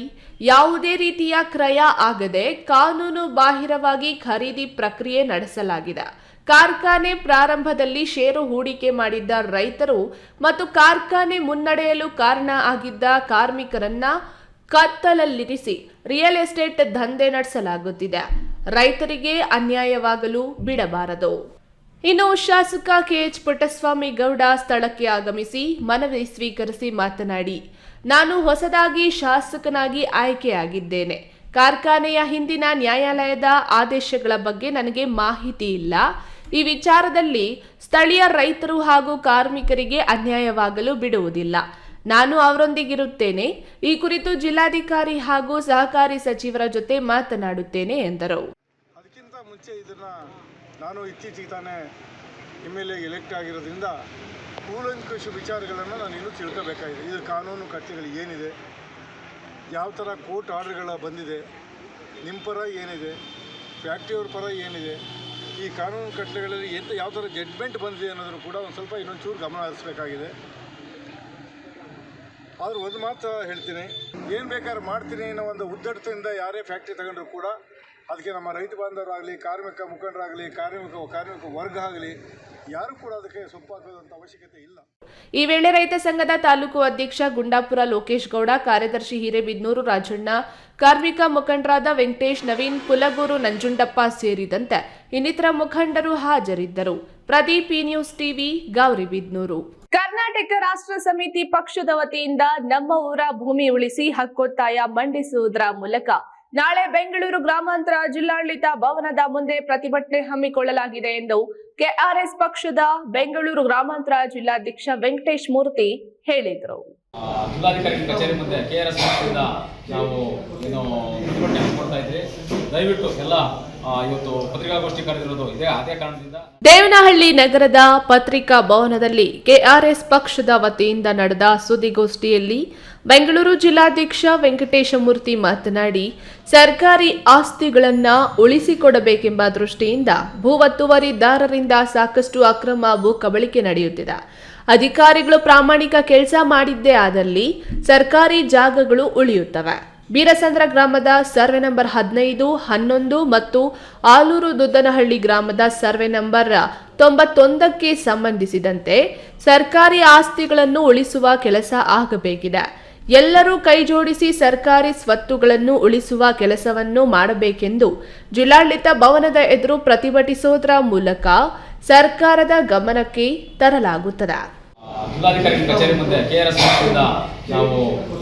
ಯಾವುದೇ ರೀತಿಯ ಕ್ರಯ ಆಗದೆ ಕಾನೂನು ಬಾಹಿರವಾಗಿ ಖರೀದಿ ಪ್ರಕ್ರಿಯೆ ನಡೆಸಲಾಗಿದೆ. ಕಾರ್ಖಾನೆ ಪ್ರಾರಂಭದಲ್ಲಿ ಷೇರು ಹೂಡಿಕೆ ಮಾಡಿದ್ದ ರೈತರು ಮತ್ತು ಕಾರ್ಖಾನೆ ಮುನ್ನಡೆಯಲು ಕಾರಣ ಆಗಿದ್ದ ಕಾರ್ಮಿಕರನ್ನ ಕತ್ತಲಲ್ಲಿರಿಸಿ ರಿಯಲ್ ಎಸ್ಟೇಟ್ ದಂಧೆ ನಡೆಸಲಾಗುತ್ತಿದೆ. ರೈತರಿಗೆ ಅನ್ಯಾಯವಾಗಲು ಬಿಡಬಾರದು. ಇನ್ನು ಶಾಸಕ KH ಪುಟ್ಟಸ್ವಾಮಿ ಗೌಡ ಸ್ಥಳಕ್ಕೆ ಆಗಮಿಸಿ ಮನವಿ ಸ್ವೀಕರಿಸಿ ಮಾತನಾಡಿ, ನಾನು ಹೊಸದಾಗಿ ಶಾಸಕನಾಗಿ ಆಯ್ಕೆಯಾಗಿದ್ದೇನೆ. ಕಾರ್ಖಾನೆಯ ಹಿಂದಿನ ನ್ಯಾಯಾಲಯದ ಆದೇಶಗಳ ಬಗ್ಗೆ ನನಗೆ ಮಾಹಿತಿ ಇಲ್ಲ. ಈ ವಿಚಾರದಲ್ಲಿ ಸ್ಥಳೀಯ ರೈತರು ಹಾಗೂ ಕಾರ್ಮಿಕರಿಗೆ ಅನ್ಯಾಯವಾಗಲು ಬಿಡುವುದಿಲ್ಲ. ನಾನು ಅವರೊಂದಿಗಿರುತ್ತೇನೆ. ಈ ಕುರಿತು ಜಿಲ್ಲಾಧಿಕಾರಿ ಹಾಗೂ ಸಹಕಾರಿ ಸಚಿವರ ಜೊತೆ ಮಾತನಾಡುತ್ತೇನೆ ಎಂದರು. ಅದಕ್ಕಿಂತ ಮುಂಚೆ ನಾನು ಇತ್ತೀಚೆಗೆ ತಾನೇ MLA ಎಲೆಕ್ಟ್ ಆಗಿರೋದ್ರಿಂದ ಕೂಲಂಕಷ ವಿಚಾರಗಳನ್ನು ನಾನು ಇನ್ನೂ ತಿಳ್ಕೋಬೇಕಾಗಿದೆ. ಇದು ಕಾನೂನು ಕಟ್ಟೆಗಳು ಏನಿದೆ, ಯಾವ ಥರ ಕೋರ್ಟ್ ಆರ್ಡರ್ಗಳ ಬಂದಿದೆ, ನಿಮ್ಮ ಪರ ಏನಿದೆ, ಫ್ಯಾಕ್ಟ್ರಿಯವ್ರ ಪರ ಏನಿದೆ, ಈ ಕಾನೂನು ಕಟ್ಟಳೆಗಳಲ್ಲಿ ಯಾವ ಥರ ಜಡ್ಜ್ಮೆಂಟ್ ಬಂದಿದೆ ಅನ್ನೋದನ್ನು ಕೂಡ ಒಂದು ಸ್ವಲ್ಪ ಇನ್ನೊಂಚೂರು ಗಮನ ಹರಿಸಬೇಕಾಗಿದೆ. ಆದರೂ ಒಂದು ಮಾತು ಹೇಳ್ತೀನಿ, ಏನು ಬೇಕಾದ್ರೂ ಮಾಡ್ತೀನಿ ಅನ್ನೋ ಒಂದು ಉದ್ದಟತೆಯಿಂದ ಯಾರೇ ಫ್ಯಾಕ್ಟ್ರಿ ತಗೊಂಡ್ರು ಕೂಡ ಅದಕ್ಕೆ ನಮ್ಮ ರೈತ ಬಾಂಧವರಾಗಲಿ, ಕಾರ್ಮಿಕ ಮುಖಂಡರಾಗಲಿ, ಕಾರ್ಮಿಕ ವರ್ಗ ಆಗಲಿ ಯಾರು ಕೂಡ ಅದಕ್ಕೆ ಸೊಪ್ಪಾಕೋದಂಥ ಅವಶ್ಯಕತೆ ಇಲ್ಲ. ಈ ವೇಳೆ ರೈತ ಸಂಘದ ತಾಲೂಕು ಅಧ್ಯಕ್ಷ ಗುಂಡಾಪುರ ಲೋಕೇಶ್ ಗೌಡ, ಕಾರ್ಯದರ್ಶಿ ಹಿರೇಬಿದನೂರು ರಾಜಣ್ಣ, ಕಾರ್ಮಿಕ ಮುಖಂಡರಾದ ವೆಂಕಟೇಶ್, ನವೀನ್, ಪುಲಗೂರು, ನಂಜುಂಡಪ್ಪ ಸೇರಿದಂತೆ ಇನ್ನಿತರ ಮುಖಂಡರು ಹಾಜರಿದ್ದರು. ಪ್ರದೀಪ್, ಈ ನ್ಯೂಸ್ ಟಿವಿ, ಗೌರಿಬಿದನೂರು. ಕರ್ನಾಟಕ ರಾಷ್ಟ್ರ ಸಮಿತಿ ಪಕ್ಷದ ವತಿಯಿಂದ ನಮ್ಮ ಊರ ಭೂಮಿ ಉಳಿಸಿ ಹಕ್ಕೊತ್ತಾಯ ಮಂಡಿಸುವುದರ ಮೂಲಕ ನಾಳೆ ಬೆಂಗಳೂರು ಗ್ರಾಮಾಂತರ ಜಿಲ್ಲಾಡಳಿತ ಭವನದ ಮುಂದೆ ಪ್ರತಿಭಟನೆ ಹಮ್ಮಿಕೊಳ್ಳಲಾಗಿದೆ ಎಂದು KRS ಪಕ್ಷದ ಬೆಂಗಳೂರು ಗ್ರಾಮಾಂತರ ಜಿಲ್ಲಾಧ್ಯಕ್ಷ ವೆಂಕಟೇಶ್ ಮೂರ್ತಿ ಹೇಳಿದರು. ಜಿಲ್ಲಾಧಿಕಾರಿ ಕಚೇರಿ ಮುಂದೆ KRS ಪಕ್ಷದಿಂದ ನಾವು ಏನು ಪ್ರತಿಭಟನೆ ಹಮ್ಮಿಕೊಳ್ತಾ ಇದ್ವಿ. ದಯವಿಟ್ಟು ಎಲ್ಲ ಇವತ್ತು ಪತ್ರಿಕಾಗೋಷ್ಠಿ ಕರೆದಿರೋದು ಅದೇ ಕಾರಣದಿಂದ ದೇವನಹಳ್ಳಿ ನಗರದ ಪತ್ರಿಕಾ ಭವನದಲ್ಲಿ KRS ಪಕ್ಷದ ವತಿಯಿಂದ ನಡೆದ ಸುದ್ದಿಗೋಷ್ಠಿಯಲ್ಲಿ ಬೆಂಗಳೂರು ಜಿಲ್ಲಾಧ್ಯಕ್ಷ ವೆಂಕಟೇಶ ಮೂರ್ತಿ ಮಾತನಾಡಿ, ಸರ್ಕಾರಿ ಆಸ್ತಿಗಳನ್ನ ಉಳಿಸಿಕೊಡಬೇಕೆಂಬ ದೃಷ್ಟಿಯಿಂದ ಭೂ ಒತ್ತುವರಿದಾರರಿಂದ ಸಾಕಷ್ಟು ಅಕ್ರಮ ಭೂ ಕಬಳಿಕೆ ನಡೆಯುತ್ತಿದೆ. ಅಧಿಕಾರಿಗಳು ಪ್ರಾಮಾಣಿಕ ಕೆಲಸ ಮಾಡಿದ್ದೇ ಆದಲ್ಲಿ ಸರ್ಕಾರಿ ಜಾಗಗಳು ಉಳಿಯುತ್ತವೆ. ಬೀರಸಂದ್ರ ಗ್ರಾಮದ ಸರ್ವೆ ನಂಬರ್ 15, 11 ಮತ್ತು ಆಲೂರು ದುದ್ದನಹಳ್ಳಿ ಗ್ರಾಮದ ಸರ್ವೆ ನಂಬರ್ 91ಕ್ಕೆ ಸಂಬಂಧಿಸಿದಂತೆ ಸರ್ಕಾರಿ ಆಸ್ತಿಗಳನ್ನು ಉಳಿಸುವ ಕೆಲಸ ಆಗಬೇಕಿದೆ. ಎಲ್ಲರೂ ಕೈಜೋಡಿಸಿ ಸರ್ಕಾರಿ ಸ್ವತ್ತುಗಳನ್ನು ಉಳಿಸುವ ಕೆಲಸವನ್ನು ಮಾಡಬೇಕೆಂದು ಜಿಲ್ಲಾಡಳಿತ ಭವನದ ಎದುರು ಪ್ರತಿಭಟಿಸುವುದರ ಮೂಲಕ ಸರ್ಕಾರದ ಗಮನಕ್ಕೆ ತರಲಾಗುತ್ತದೆ. ಜಿಲ್ಲಾಧಿಕಾರಿ ಕಚೇರಿ ಮುಂದೆ KRS ಸಂಸ್ಥೆಯಿಂದ ನಾವು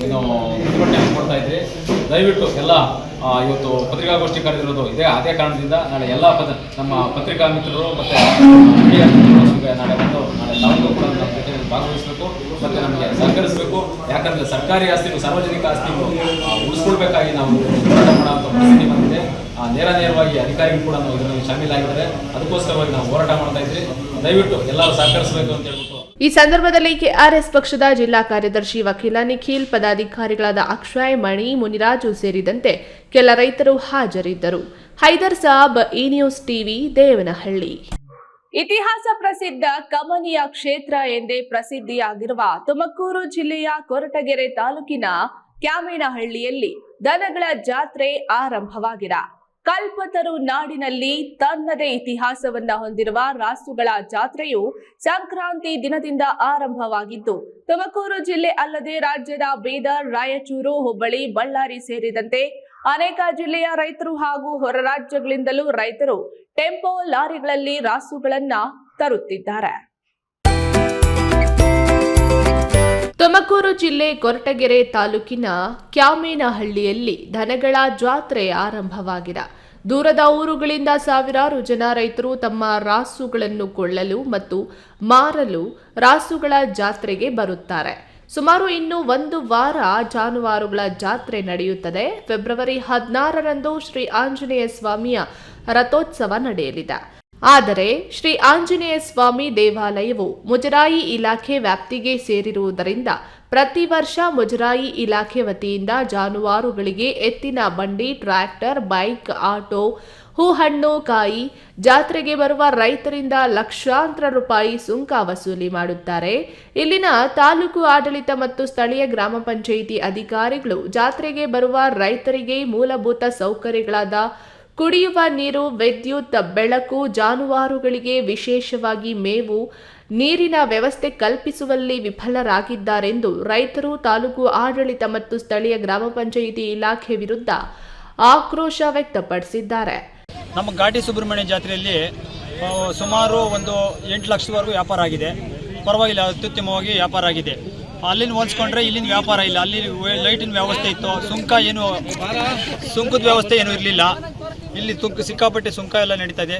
ಏನು ಪ್ರತಿಭಟನೆ ಹಮ್ಮಿಕೊಳ್ತಾ ಇದ್ವಿ. ದಯವಿಟ್ಟು ಎಲ್ಲ ಇವತ್ತು ಪತ್ರಿಕಾಗೋಷ್ಠಿ ಕರೆದಿರೋದು ಅದೇ ಕಾರಣದಿಂದ ನಾಳೆ ಎಲ್ಲ ನಮ್ಮ ಪತ್ರಿಕಾ ಮಿತ್ರರು ಮತ್ತು ನಾಳೆ ತಾವು ಕೂಡ ನಮ್ಮ ಕಚೇರಿಯಲ್ಲಿ ಭಾಗವಹಿಸಬೇಕು ಮತ್ತು ನಮಗೆ ಸಹಕರಿಸಬೇಕು. ಯಾಕಂದರೆ ಸರ್ಕಾರಿ ಆಸ್ತಿಗಳು ಸಾರ್ವಜನಿಕ ಆಸ್ತಿಗಳು ಉಳಿಸ್ಕೊಳ್ಬೇಕಾಗಿ ನಾವು ಹೋರಾಟ ಮಾಡುವಂಥ ಪರಿಸ್ಥಿತಿ ಬಂದಿದೆ. ನೇರವಾಗಿ ಅಧಿಕಾರಿಗಳು ಕೂಡ ನಾವು ಇದರಲ್ಲಿ ಶಾಮೀಲಾಗಿದ್ದಾರೆ. ಅದಕ್ಕೋಸ್ಕರವಾಗಿ ನಾವು ಹೋರಾಟ ಮಾಡ್ತಾ ಇದ್ವಿ. ದಯವಿಟ್ಟು ಎಲ್ಲರೂ ಸಹಕರಿಸಬೇಕು ಅಂತ ಹೇಳ್ಬಿಟ್ಟು ಈ ಸಂದರ್ಭದಲ್ಲಿ KRS ಪಕ್ಷದ ಜಿಲ್ಲಾ ಕಾರ್ಯದರ್ಶಿ ವಕೀಲ ನಿಖಿಲ್, ಪದಾಧಿಕಾರಿಗಳಾದ ಅಕ್ಷಯ್, ಮಣಿ, ಮುನಿರಾಜು ಸೇರಿದಂತೆ ಕೆಲ ರೈತರು ಹಾಜರಿದ್ದರು. ಹೈದರ್ ಸಾಬ್, ಈ ನ್ಯೂಸ್ ಟಿವಿ, ದೇವನಹಳ್ಳಿ. ಇತಿಹಾಸ ಪ್ರಸಿದ್ಧ ಕಮನಿಯ ಕ್ಷೇತ್ರ ಎಂದೇ ಪ್ರಸಿದ್ಧಿಯಾಗಿರುವ ತುಮಕೂರು ಜಿಲ್ಲೆಯ ಕೊರಟಗೆರೆ ತಾಲೂಕಿನ ಕ್ಯಾಮೇನಹಳ್ಳಿಯಲ್ಲಿ ದನಗಳ ಜಾತ್ರೆ ಆರಂಭವಾಗಿದೆ. ಕಲ್ಪತರು ನಾಡಿನಲ್ಲಿ ತನ್ನದೇ ಇತಿಹಾಸವನ್ನ ಹೊಂದಿರುವ ರಾಸುಗಳ ಜಾತ್ರೆಯು ಸಂಕ್ರಾಂತಿ ದಿನದಿಂದ ಆರಂಭವಾಗಿದ್ದು, ತುಮಕೂರು ಜಿಲ್ಲೆ ಅಲ್ಲದೆ ರಾಜ್ಯದ ಬೀದರ್, ರಾಯಚೂರು, ಹುಬ್ಬಳ್ಳಿ, ಬಳ್ಳಾರಿ ಸೇರಿದಂತೆ ಅನೇಕ ಜಿಲ್ಲೆಯ ರೈತರು ಹಾಗೂ ಹೊರ ರಾಜ್ಯಗಳಿಂದಲೂ ರೈತರು ಟೆಂಪೋ ಲಾರಿಗಳಲ್ಲಿ ರಾಸುಗಳನ್ನ ತರುತ್ತಿದ್ದಾರೆ. ತುಮಕೂರು ಜಿಲ್ಲೆ ಕೊರಟಗೆರೆ ತಾಲೂಕಿನ ಕ್ಯಾಮೇನಹಳ್ಳಿಯಲ್ಲಿ ದನಗಳ ಜಾತ್ರೆ ಆರಂಭವಾಗಿದೆ. ದೂರದ ಊರುಗಳಿಂದ ಸಾವಿರಾರು ಜನ ರೈತರು ತಮ್ಮ ರಾಸುಗಳನ್ನು ಕೊಳ್ಳಲು ಮತ್ತು ಮಾರಲು ರಾಸುಗಳ ಜಾತ್ರೆಗೆ ಬರುತ್ತಾರೆ. ಸುಮಾರು ಇನ್ನು 1 ವಾರ ಜಾನುವಾರುಗಳ ಜಾತ್ರೆ ನಡೆಯುತ್ತದೆ. ಫೆಬ್ರವರಿ 16ರಂದು ಶ್ರೀ ಆಂಜನೇಯ ಸ್ವಾಮಿಯ ರಥೋತ್ಸವ ನಡೆಯಲಿದೆ. ಆದರೆ ಶ್ರೀ ಆಂಜನೇಯ ಸ್ವಾಮಿ ದೇವಾಲಯವು ಮುಜರಾಯಿ ಇಲಾಖೆ ವ್ಯಾಪ್ತಿಗೆ ಸೇರಿರುವುದರಿಂದ ಪ್ರತಿ ವರ್ಷ ಮುಜರಾಯಿ ಇಲಾಖೆ ವತಿಯಿಂದ ಜಾನುವಾರುಗಳಿಗೆ ಎತ್ತಿನ ಬಂಡಿ, ಟ್ರ್ಯಾಕ್ಟರ್, ಬೈಕ್, ಆಟೋ, ಹೂಹಣ್ಣು, ಕಾಯಿ ಜಾತ್ರೆಗೆ ಬರುವ ರೈತರಿಂದ ಲಕ್ಷಾಂತರ ರೂಪಾಯಿ ಸುಂಕ ವಸೂಲಿ ಮಾಡುತ್ತಾರೆ. ಇಲ್ಲಿನ ತಾಲೂಕು ಆಡಳಿತ ಮತ್ತು ಸ್ಥಳೀಯ ಗ್ರಾಮ ಪಂಚಾಯಿತಿ ಅಧಿಕಾರಿಗಳು ಜಾತ್ರೆಗೆ ಬರುವ ರೈತರಿಗೆ ಮೂಲಭೂತ ಸೌಕರ್ಯಗಳಾದ ಕುಡಿಯುವ ನೀರು, ವಿದ್ಯುತ್, ಬೆಳಕು, ಜಾನುವಾರುಗಳಿಗೆ ವಿಶೇಷವಾಗಿ ಮೇವು, ನೀರಿನ ವ್ಯವಸ್ಥೆ ಕಲ್ಪಿಸುವಲ್ಲಿ ವಿಫಲರಾಗಿದ್ದಾರೆಂದು ರೈತರು ತಾಲೂಕು ಆಡಳಿತ ಮತ್ತು ಸ್ಥಳೀಯ ಗ್ರಾಮ ಪಂಚಾಯಿತಿ ಇಲಾಖೆ ವಿರುದ್ಧ ಆಕ್ರೋಶ ವ್ಯಕ್ತಪಡಿಸಿದ್ದಾರೆ. ನಮ್ಮ ಘಾಟಿ ಸುಬ್ರಹ್ಮಣ್ಯ ಜಾತ್ರೆಯಲ್ಲಿ ಸುಮಾರು 8 ಲಕ್ಷದವರೆಗೂ ವ್ಯಾಪಾರ ಆಗಿದೆ. ಪರವಾಗಿಲ್ಲ, ಅತ್ಯುತ್ತಮವಾಗಿ ವ್ಯಾಪಾರ ಆಗಿದೆ. ಅಲ್ಲಿನ ಹೋಲಿಸ್ಕೊಂಡ್ರೆ ಇಲ್ಲಿನ ವ್ಯಾಪಾರ ಇಲ್ಲ. ಅಲ್ಲಿ ಲೈಟಿನ ವ್ಯವಸ್ಥೆ ಇತ್ತು, ಸುಂಕದ ವ್ಯವಸ್ಥೆ ಏನೂ ಇರಲಿಲ್ಲ. ಇಲ್ಲಿ ಸಿಕ್ಕಾಪಟ್ಟೆ ಸುಂಕ ಎಲ್ಲ ನಡೀತಾ ಇದೆ.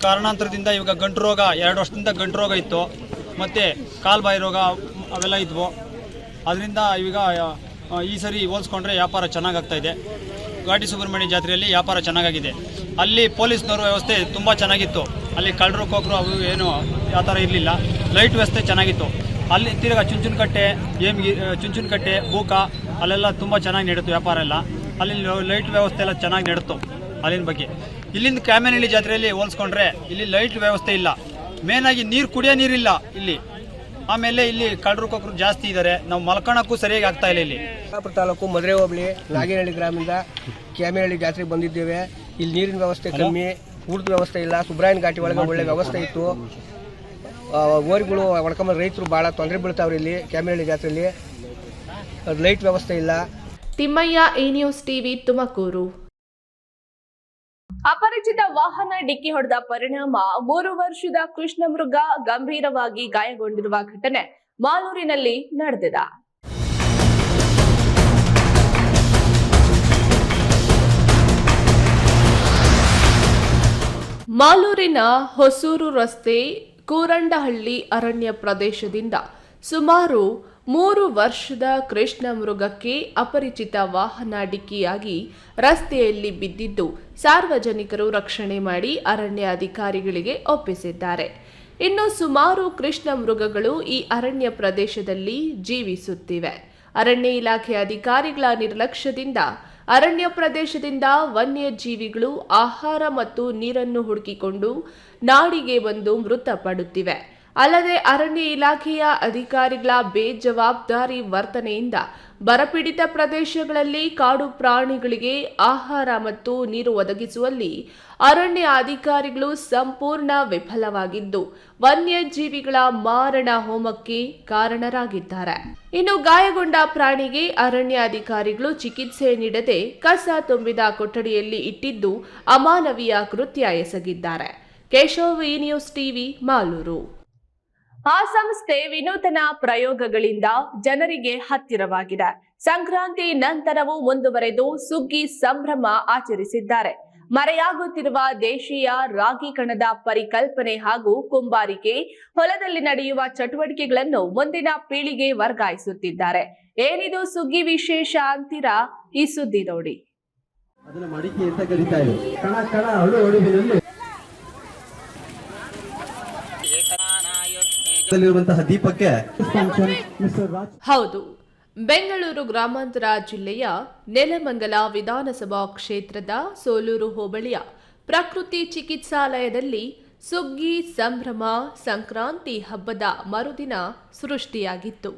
ಕಾರಣಾಂತರದಿಂದ ಇವಾಗ ಗಂಟು ರೋಗ 2 ವರ್ಷದಿಂದ ಗಂಟು ರೋಗ ಇತ್ತು, ಮತ್ತು ಕಾಲ್ಬಾಯಿ ರೋಗ ಅವೆಲ್ಲ ಇದ್ವು. ಅದರಿಂದ ಇವಾಗ ಈ ಸರಿ ಹೋಲಿಸ್ಕೊಂಡ್ರೆ ವ್ಯಾಪಾರ ಚೆನ್ನಾಗಾಗ್ತಾ ಇದೆ. ಘಾಟಿ ಸುಬ್ರಹ್ಮಣ್ಯ ಜಾತ್ರೆಯಲ್ಲಿ ವ್ಯಾಪಾರ ಚೆನ್ನಾಗಾಗಿದೆ. ಅಲ್ಲಿ ಪೊಲೀಸ್ನವ್ರ ವ್ಯವಸ್ಥೆ ತುಂಬ ಚೆನ್ನಾಗಿತ್ತು. ಅಲ್ಲಿ ಕಳ್ಳರು ಕೋಕರು ಅವು ಏನು ಆ ಥರ ಇರಲಿಲ್ಲ. ಲೈಟ್ ವ್ಯವಸ್ಥೆ ಚೆನ್ನಾಗಿತ್ತು. ಅಲ್ಲಿ ತಿರುಗ ಚುಂಚುನಕಟ್ಟೆ, ಬೂಕ ಅಲ್ಲೆಲ್ಲ ತುಂಬ ಚೆನ್ನಾಗಿ ನಡೆಯಿತು ವ್ಯಾಪಾರ ಎಲ್ಲ. ಅಲ್ಲಿ ಲೈಟ್ ವ್ಯವಸ್ಥೆ ಎಲ್ಲ ಚೆನ್ನಾಗಿ ನಡೆಯಿತು. ಅಲ್ಲಿನ ಬಗ್ಗೆ ಇಲ್ಲಿಂದ ಕ್ಯಾಮೇನಹಳ್ಳಿ ಜಾತ್ರೆಯಲ್ಲಿ ಹೋಲಿಸ್ಕೊಂಡ್ರೆ ಇಲ್ಲಿ ಲೈಟ್ ವ್ಯವಸ್ಥೆ ಇಲ್ಲ. ಮೇನಾಗಿ ಕುಡಿಯೋ ನೀರಿಲ್ಲ ಇಲ್ಲಿ. ಆಮೇಲೆ ಇಲ್ಲಿ ಕಳ್ಳರು ಕೊಕ್ಕರು ಜಾಸ್ತಿ ಇದ್ದಾರೆ. ನಾವು ಮಲ್ಕೋಣಕ್ಕೂ ಸರಿಯಾಗಿ ಆಗ್ತಾ ಇಲ್ಲ. ಇಲ್ಲಿ ತಾಲೂಕು ಮಧುರೆ ಹೋಬಳಿ ನಾಗೇನಹಳ್ಳಿ ಗ್ರಾಮದಿಂದ ಕ್ಯಾಮೇನಹಳ್ಳಿ ಜಾತ್ರೆಗೆ ಬಂದಿದ್ದೇವೆ. ಇಲ್ಲಿ ನೀರಿನ ವ್ಯವಸ್ಥೆ ಕಮ್ಮಿ, ಊಟದ ವ್ಯವಸ್ಥೆ ಇಲ್ಲ. ಸುಬ್ರಾಯನ್ ಘಾಟಿ ಒಳಗೆ ಒಳ್ಳೆ ವ್ಯವಸ್ಥೆ ಇತ್ತು. ಓರಿಗಳು ಒಡ್ಕೊಂಬ ರೈತರು ಭಾಳ ತೊಂದರೆ ಬೀಳ್ತಾವ್ರಿ ಇಲ್ಲಿ ಕ್ಯಾಮೇನಹಳ್ಳಿ ಜಾತ್ರೆಯಲ್ಲಿ. ಲೈಟ್ ವ್ಯವಸ್ಥೆ ಇಲ್ಲ. ತಿಮ್ಮಯ್ಯ, ಈ ನ್ಯೂಸ್ ಟಿವಿ, ತುಮಕೂರು. ಅಪರಿಚಿತ ವಾಹನ ಡಿಕ್ಕಿ ಹೊಡೆದ ಪರಿಣಾಮ 3 ವರ್ಷದ ಕೃಷ್ಣ ಮೃಗ ಗಂಭೀರವಾಗಿ ಗಾಯಗೊಂಡಿರುವ ಘಟನೆ ಮಾಲೂರಿನಲ್ಲಿ ನಡೆದಿದೆ. ಮಾಲೂರಿನ ಹೊಸೂರು ರಸ್ತೆ ಕೂರಂಡಹಳ್ಳಿ ಅರಣ್ಯ ಪ್ರದೇಶದಿಂದ ಸುಮಾರು 3 ವರ್ಷದ ಕೃಷ್ಣ ಮೃಗಕ್ಕೆ ಅಪರಿಚಿತ ವಾಹನ ಡಿಕ್ಕಿಯಾಗಿ ರಸ್ತೆಯಲ್ಲಿ ಬಿದ್ದಿದ್ದು ಸಾರ್ವಜನಿಕರು ರಕ್ಷಣೆ ಮಾಡಿ ಅರಣ್ಯ ಅಧಿಕಾರಿಗಳಿಗೆ ಒಪ್ಪಿಸಿದ್ದಾರೆ. ಇನ್ನು ಸುಮಾರು ಕೃಷ್ಣ ಮೃಗಗಳು ಈ ಅರಣ್ಯ ಪ್ರದೇಶದಲ್ಲಿ ಜೀವಿಸುತ್ತಿವೆ. ಅರಣ್ಯ ಇಲಾಖೆ ಅಧಿಕಾರಿಗಳ ನಿರ್ಲಕ್ಷ್ಯದಿಂದ ಅರಣ್ಯ ಪ್ರದೇಶದಿಂದ ವನ್ಯಜೀವಿಗಳು ಆಹಾರ ಮತ್ತು ನೀರನ್ನು ಹುಡುಕಿಕೊಂಡು ನಾಡಿಗೆ ಬಂದು ಮೃತಪಡುತ್ತಿವೆ. ಅಲ್ಲದೆ ಅರಣ್ಯ ಇಲಾಖೆಯ ಅಧಿಕಾರಿಗಳ ಬೇಜವಾಬ್ದಾರಿ ವರ್ತನೆಯಿಂದ ಬರಪೀಡಿತ ಪ್ರದೇಶಗಳಲ್ಲಿ ಕಾಡು ಪ್ರಾಣಿಗಳಿಗೆ ಆಹಾರ ಮತ್ತು ನೀರು ಒದಗಿಸುವಲ್ಲಿ ಅರಣ್ಯ ಅಧಿಕಾರಿಗಳು ಸಂಪೂರ್ಣ ವಿಫಲವಾಗಿದ್ದು ವನ್ಯಜೀವಿಗಳ ಮಾರಣ ಹೋಮಕ್ಕೆ ಕಾರಣರಾಗಿದ್ದಾರೆ. ಇನ್ನು ಗಾಯಗೊಂಡ ಪ್ರಾಣಿಗೆ ಅರಣ್ಯ ಅಧಿಕಾರಿಗಳು ಚಿಕಿತ್ಸೆ ನೀಡದೆ ಕಸ ತುಂಬಿದ ಕೊಠಡಿಯಲ್ಲಿ ಇಟ್ಟಿದ್ದು ಅಮಾನವೀಯ ಕೃತ್ಯ ಎಸಗಿದ್ದಾರೆ. ಕೇಶವ್, ಈ ನ್ಯೂಸ್ ಟಿವಿ, ಮಾಲೂರು. ಆ ಸಂಸ್ಥೆ ವಿನೂತನ ಪ್ರಯೋಗಗಳಿಂದ ಜನರಿಗೆ ಹತ್ತಿರವಾಗಿದೆ. ಸಂಕ್ರಾಂತಿ ನಂತರವೂ ಮುಂದುವರೆದು ಸುಗ್ಗಿ ಸಂಭ್ರಮ ಆಚರಿಸಿದ್ದಾರೆ. ಮರೆಯಾಗುತ್ತಿರುವ ದೇಶೀಯ ರಾಗಿ ಕಣದ ಪರಿಕಲ್ಪನೆ ಹಾಗೂ ಕುಂಬಾರಿಕೆ, ಹೊಲದಲ್ಲಿ ನಡೆಯುವ ಚಟುವಟಿಕೆಗಳನ್ನು ಮುಂದಿನ ಪೀಳಿಗೆ ವರ್ಗಾಯಿಸುತ್ತಿದ್ದಾರೆ. ಏನಿದು ಸುಗ್ಗಿ ವಿಶೇಷ ಅಂತೀರಾ? ಈ ಸುದ್ದಿ ನೋಡಿ. ಅದನ್ನು ಮಡಿಕೆ ಅಂತ ಕರೀತಾರೆ. ಕಣ ಕಣ ಹಳು ಹಳುವಿನಲ್ಲಿ ದೀಪಕ್ಕೆ ಹೌದು, ಬೆಂಗಳೂರು ಗ್ರಾಮಾಂತರ ಜಿಲ್ಲೆಯ ನೆಲಮಂಗಲ ವಿಧಾನಸಭಾ ಕ್ಷೇತ್ರದ ಸೋಲೂರು ಹೋಬಳಿಯ ಪ್ರಕೃತಿ ಚಿಕಿತ್ಸಾಲಯದಲ್ಲಿ ಸುಗ್ಗಿ ಸಂಭ್ರಮ ಸಂಕ್ರಾಂತಿ ಹಬ್ಬದ ಮರುದಿನ ಸೃಷ್ಟಿಯಾಗಿತ್ತು.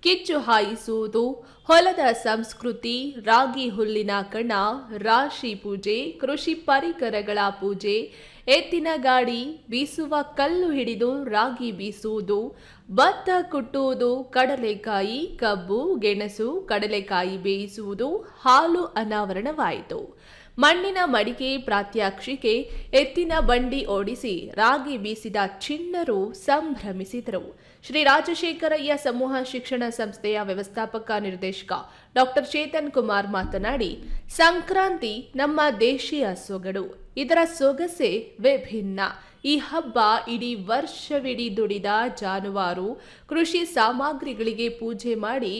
ಕಿಚ್ಚು ಹಾಯಿಸುವುದು, ಹೊಲದ ಸಂಸ್ಕೃತಿ, ರಾಗಿ ಹುಲ್ಲಿನ ಕಣ, ರಾಶಿ ಪೂಜೆ, ಕೃಷಿ ಪರಿಕರಗಳ ಪೂಜೆ, ಎತ್ತಿನ ಗಾಡಿ, ಬೀಸುವ ಕಲ್ಲು ಹಿಡಿದು ರಾಗಿ ಬೀಸುವುದು, ಭತ್ತ ಕುಟ್ಟುವುದು, ಕಡಲೆಕಾಯಿ, ಕಬ್ಬು, ಗೆಣಸು, ಕಡಲೆಕಾಯಿ ಬೇಯಿಸುವುದು, ಹಾಲು ಅನಾವರಣವಾಯಿತು. ಮಣ್ಣಿನ ಮಡಿಕೆ ಪ್ರಾತ್ಯಕ್ಷಿಕೆ, ಎತ್ತಿನ ಬಂಡಿ ಓಡಿಸಿ ರಾಗಿ ಬೀಸಿದ ಚಿಣ್ಣರು ಸಂಭ್ರಮಿಸಿದರು. ಶ್ರೀ ರಾಜಶೇಖರಯ್ಯ ಸಮೂಹ ಶಿಕ್ಷಣ ಸಂಸ್ಥೆಯ ವ್ಯವಸ್ಥಾಪಕ ನಿರ್ದೇಶಕ ಡಾಕ್ಟರ್ ಚೇತನ್ ಕುಮಾರ್ ಮಾತನಾಡಿ, ಸಂಕ್ರಾಂತಿ ನಮ್ಮ ದೇಶೀಯ ಸೊಗಡು, ಇದರ ಸೊಗಸೆ ವಿಭಿನ್ನ. ಈ ಹಬ್ಬ ಇಡೀ ವರ್ಷವಿಡೀ ದುಡಿದ ಜಾನುವಾರು, ಕೃಷಿ ಸಾಮಗ್ರಿಗಳಿಗೆ ಪೂಜೆ ಮಾಡಿ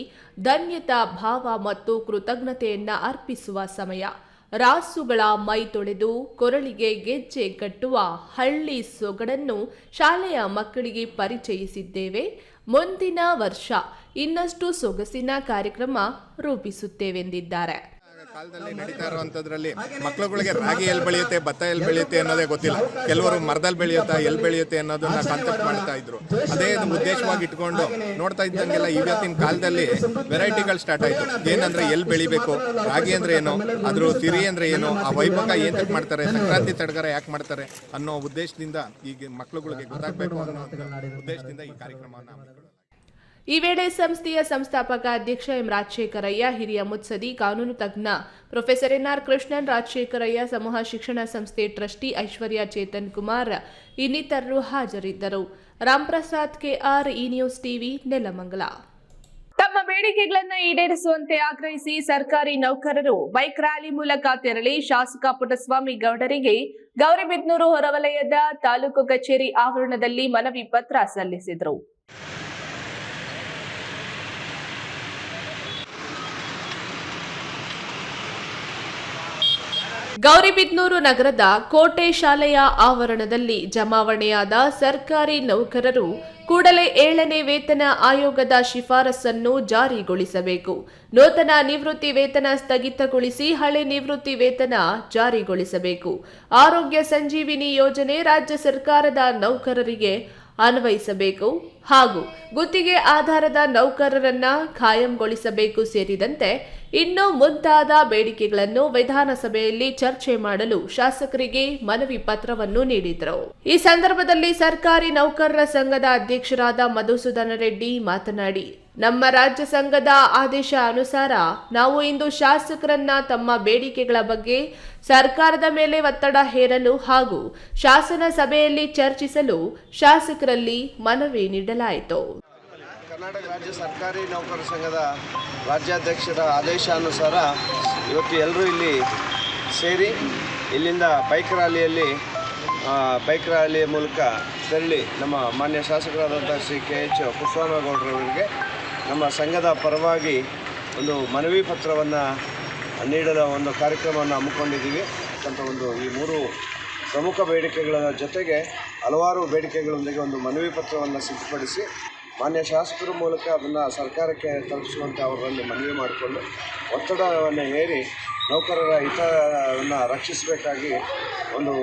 ಧನ್ಯತಾ ಭಾವ ಮತ್ತು ಕೃತಜ್ಞತೆಯನ್ನ ಅರ್ಪಿಸುವ ಸಮಯ. ರಾಸುಗಳ ಮೈ ತೊಳೆದು ಕೊರಳಿಗೆ ಗೆಜ್ಜೆ ಕಟ್ಟುವ ಹಳ್ಳಿ ಸೊಗಡನ್ನು ಶಾಲೆಯ ಮಕ್ಕಳಿಗೆ ಪರಿಚಯಿಸಿದ್ದೇವೆ. ಮುಂದಿನ ವರ್ಷ ಇನ್ನಷ್ಟು ಸೊಗಸಿನ ಕಾರ್ಯಕ್ರಮ ರೂಪಿಸುತ್ತೇವೆಂದಿದ್ದಾರೆ. ಕಾಲದಲ್ಲಿ ನಡೀತಾ ಇರುವಂತದ್ರಲ್ಲಿ ಮಕ್ಕಳುಗಳಿಗೆ ರಾಗಿ ಎಲ್ಲಿ ಬೆಳೆಯುತ್ತೆ, ಭತ್ತ ಎಲ್ಲಿ ಬೆಳೆಯುತ್ತೆ ಅನ್ನೋದೇ ಗೊತ್ತಿಲ್ಲ. ಕೆಲವರು ಮರದಲ್ಲಿ ಬೆಳೆಯುತ್ತಾ ಎಲ್ಲಿ ಬೆಳೆಯುತ್ತೆ ಅನ್ನೋದನ್ನ ಕಾನ್ಸೆಪ್ಟ್ ಮಾಡ್ತಾ ಇದ್ರು. ಅದೇ ಉದ್ದೇಶವಾಗಿ ಇಟ್ಕೊಂಡು ನೋಡ್ತಾ ಇದ್ದಂಗೆಲ್ಲ ಇವತ್ತಿನ ಕಾಲದಲ್ಲಿ ವೆರೈಟಿಗಳು ಸ್ಟಾರ್ಟ್ ಆಯ್ತು. ಏನಂದ್ರೆ ಎಲ್ಲಿ ಬೆಳಿಬೇಕು, ರಾಗಿ ಅಂದ್ರೆ ಏನು, ಅದ್ರ ಸಿರಿ ಅಂದ್ರೆ ಏನು, ಆ ವೈಭವ ಏನ್ ಮಾಡ್ತಾರೆ, ಸಂಕ್ರಾಂತಿ ಸಡಗರ ಯಾಕೆ ಮಾಡ್ತಾರೆ ಅನ್ನೋ ಉದ್ದೇಶದಿಂದ ಈಗ ಮಕ್ಕಳುಗಳಿಗೆ ಗೊತ್ತಾಗಬೇಕು ಅನ್ನೋ ಉದ್ದೇಶದಿಂದ ಈ ಕಾರ್ಯಕ್ರಮವನ್ನು. ಈ ವೇಳೆ ಸಂಸ್ಥೆಯ ಸಂಸ್ಥಾಪಕ ಅಧ್ಯಕ್ಷ ಎಂ ರಾಜಶೇಖರಯ್ಯ, ಹಿರಿಯ ಮುತ್ಸದಿ, ಕಾನೂನು ತಜ್ಞ ಪ್ರೊಫೆಸರ್ ಎನ್ಆರ್ ಕೃಷ್ಣನ್, ರಾಜಶೇಖರಯ್ಯ ಸಮೂಹ ಶಿಕ್ಷಣ ಸಂಸ್ಥೆ ಟ್ರಸ್ಟಿ ಐಶ್ವರ್ಯ ಚೇತನ್ ಕುಮಾರ್ ಇನ್ನಿತರರು ಹಾಜರಿದ್ದರು. ರಾಮ್ಪ್ರಸಾದ್ ಕೆಆರ್, ಈ ನ್ಯೂಸ್ ಟಿವಿ, ನೆಲಮಂಗಲ. ತಮ್ಮ ಬೇಡಿಕೆಗಳನ್ನು ಈಡೇರಿಸುವಂತೆ ಆಗ್ರಹಿಸಿ ಸರ್ಕಾರಿ ನೌಕರರು ಬೈಕ್ ರ್ಯಾಲಿ ಮೂಲಕ ತೆರಳಿ ಶಾಸಕ ಪುಟ್ಟಸ್ವಾಮಿ ಗೌಡರಿಗೆ ಗೌರಿಬಿದನೂರು ಹೊರವಲಯದ ತಾಲೂಕು ಕಚೇರಿ ಆವರಣದಲ್ಲಿ ಮನವಿ ಪತ್ರ ಸಲ್ಲಿಸಿದರು. ಗೌರಿಬಿದನೂರು ನಗರದ ಕೋಟೆ ಶಾಲೆಯ ಆವರಣದಲ್ಲಿ ಜಮಾವಣೆಯಾದ ಸರ್ಕಾರಿ ನೌಕರರು ಕೂಡಲೇ 7ನೇ ವೇತನ ಆಯೋಗದ ಶಿಫಾರಸನ್ನು ಜಾರಿಗೊಳಿಸಬೇಕು. ನೂತನ ನಿವೃತ್ತಿ ವೇತನ ಸ್ಥಗಿತಗೊಳಿಸಿ ಹಳೆ ನಿವೃತ್ತಿ ವೇತನ ಜಾರಿಗೊಳಿಸಬೇಕು. ಆರೋಗ್ಯ ಸಂಜೀವಿನಿ ಯೋಜನೆ ರಾಜ್ಯ ಸರ್ಕಾರದ ನೌಕರರಿಗೆ ಅನ್ವಯಿಸಬೇಕು ಹಾಗೂ ಗುತ್ತಿಗೆ ಆಧಾರದ ನೌಕರರನ್ನ ಖಾಯಂಗೊಳಿಸಬೇಕು ಸೇರಿದಂತೆ ಇನ್ನೂ ಮುಂತಾದ ಬೇಡಿಕೆಗಳನ್ನು ವಿಧಾನಸಭೆಯಲ್ಲಿ ಚರ್ಚೆ ಮಾಡಲು ಶಾಸಕರಿಗೆ ಮನವಿ ಪತ್ರವನ್ನು ನೀಡಿದರು. ಈ ಸಂದರ್ಭದಲ್ಲಿ ಸರ್ಕಾರಿ ನೌಕರರ ಸಂಘದ ಅಧ್ಯಕ್ಷರಾದ ಮಧುಸೂದನ ರೆಡ್ಡಿ ಮಾತನಾಡಿ, ನಮ್ಮ ರಾಜ್ಯ ಸಂಘದ ಆದೇಶ ಅನುಸಾರ ನಾವು ಇಂದು ಶಾಸಕರನ್ನ ತಮ್ಮ ಬೇಡಿಕೆಗಳ ಬಗ್ಗೆ ಸರ್ಕಾರದ ಮೇಲೆ ಒತ್ತಡ ಹೇರಲು ಹಾಗೂ ಶಾಸನ ಸಭೆಯಲ್ಲಿ ಚರ್ಚಿಸಲು ಶಾಸಕರಲ್ಲಿ ಮನವಿ ನೀಡಲಾಯಿತು. ಕರ್ನಾಟಕ ರಾಜ್ಯ ಸರ್ಕಾರಿ ನೌಕರರ ಸಂಘದ ರಾಜ್ಯಾಧ್ಯಕ್ಷರ ಆದೇಶಾನುಸಾರ ಇವತ್ತು ಎಲ್ಲರೂ ಇಲ್ಲಿ ಸೇರಿ ಇಲ್ಲಿಂದ ಬೈಕ್ ರ್ಯಾಲಿಯ ಮೂಲಕ ತೆರಳಿ ನಮ್ಮ ಮಾನ್ಯ ಶಾಸಕರಾದಂಥ ಶ್ರೀ KH ಪುಟ್ಟಸ್ವಾಮಿಗೌಡರವರಿಗೆ ನಮ್ಮ ಸಂಘದ ಪರವಾಗಿ ಒಂದು ಮನವಿ ಪತ್ರವನ್ನು ನೀಡಲು ಒಂದು ಕಾರ್ಯಕ್ರಮವನ್ನು ಹಮ್ಮಿಕೊಂಡಿದ್ದೀವಿ. ಅಂತ ಈ 3 ಪ್ರಮುಖ ಬೇಡಿಕೆಗಳ ಜೊತೆಗೆ ಹಲವಾರು ಬೇಡಿಕೆಗಳೊಂದಿಗೆ ಒಂದು ಮನವಿ ಪತ್ರವನ್ನು ಸಿದ್ಧಪಡಿಸಿ ಮಾನ್ಯ ಶಾಸಕರ ಮೂಲಕ ಅದನ್ನು ಸರ್ಕಾರಕ್ಕೆ ತಲುಪಿಸುವಂತೆ ಅವರಲ್ಲಿ ಮನವಿ ಮಾಡಿಕೊಂಡು ಒತ್ತಡವನ್ನು ಹೇರಿ ನೌಕರರ ಹಿತವನ್ನು ರಕ್ಷಿಸಬೇಕಾಗಿ ಒಂದು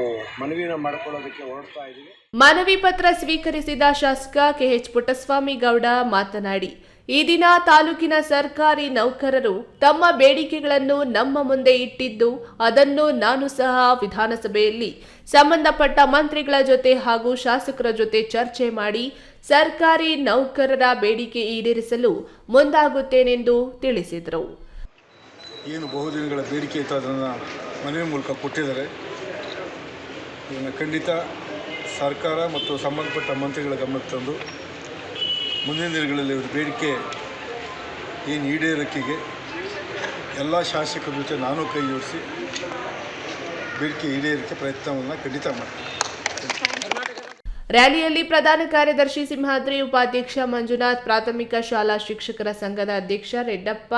ಮನವಿನ ಮಾಡಿಕೊಳ್ಳೋದಕ್ಕೆ ಹೊರಡ್ತಾ ಇದ್ದೀವಿ. ಮನವಿ ಪತ್ರ ಸ್ವೀಕರಿಸಿದ ಶಾಸಕ ಕೆಎಚ್ ಪುಟ್ಟಸ್ವಾಮಿ ಗೌಡ ಮಾತನಾಡಿ, ಈ ದಿನ ತಾಲೂಕಿನ ಸರ್ಕಾರಿ ನೌಕರರು ತಮ್ಮ ಬೇಡಿಕೆಗಳನ್ನು ನಮ್ಮ ಮುಂದೆ ಇಟ್ಟಿದ್ದು, ಅದನ್ನು ನಾನು ಸಹ ವಿಧಾನಸಭೆಯಲ್ಲಿ ಸಂಬಂಧಪಟ್ಟ ಮಂತ್ರಿಗಳ ಜೊತೆ ಹಾಗೂ ಶಾಸಕರ ಜೊತೆ ಚರ್ಚೆ ಮಾಡಿ ಸರ್ಕಾರಿ ನೌಕರರ ಬೇಡಿಕೆ ಈಡೇರಿಸಲು ಮುಂದಾಗುತ್ತೇನೆಂದು ತಿಳಿಸಿದರು. ಏನು ಬಹುದಿನಗಳ ಬೇಡಿಕೆ ಇತ್ತು ಅದನ್ನು ಮನವಿ ಮೂಲಕ ಕೊಟ್ಟಿದ್ದಾರೆ. ಇದನ್ನು ಖಂಡಿತ ಸರ್ಕಾರ ಮತ್ತು ಸಂಬಂಧಪಟ್ಟ ಮಂತ್ರಿಗಳ ಗಮನಕ್ಕೆ ತಂದು ಮುಂದಿನ ದಿನಗಳಲ್ಲಿ ಇವ್ರ ಬೇಡಿಕೆ ಏನು ಈಡೇರಿಕೆಗೆ ಎಲ್ಲ ಶಾಸಕರ ಜೊತೆ ನಾನು ಕೈ ಜೋಡಿಸಿ ಬೇಡಿಕೆ ಈಡೇರಿಕೆ ಪ್ರಯತ್ನವನ್ನು ಖಂಡಿತ ಮಾಡ್ತೀನಿ. ರ್ಯಾಲಿಯಲ್ಲಿ ಪ್ರಧಾನ ಕಾರ್ಯದರ್ಶಿ ಸಿಂಹಾದ್ರಿ, ಉಪಾಧ್ಯಕ್ಷ ಮಂಜುನಾಥ್, ಪ್ರಾಥಮಿಕ ಶಾಲಾ ಶಿಕ್ಷಕರ ಸಂಘದ ಅಧ್ಯಕ್ಷ ರೆಡ್ಡಪ್ಪ,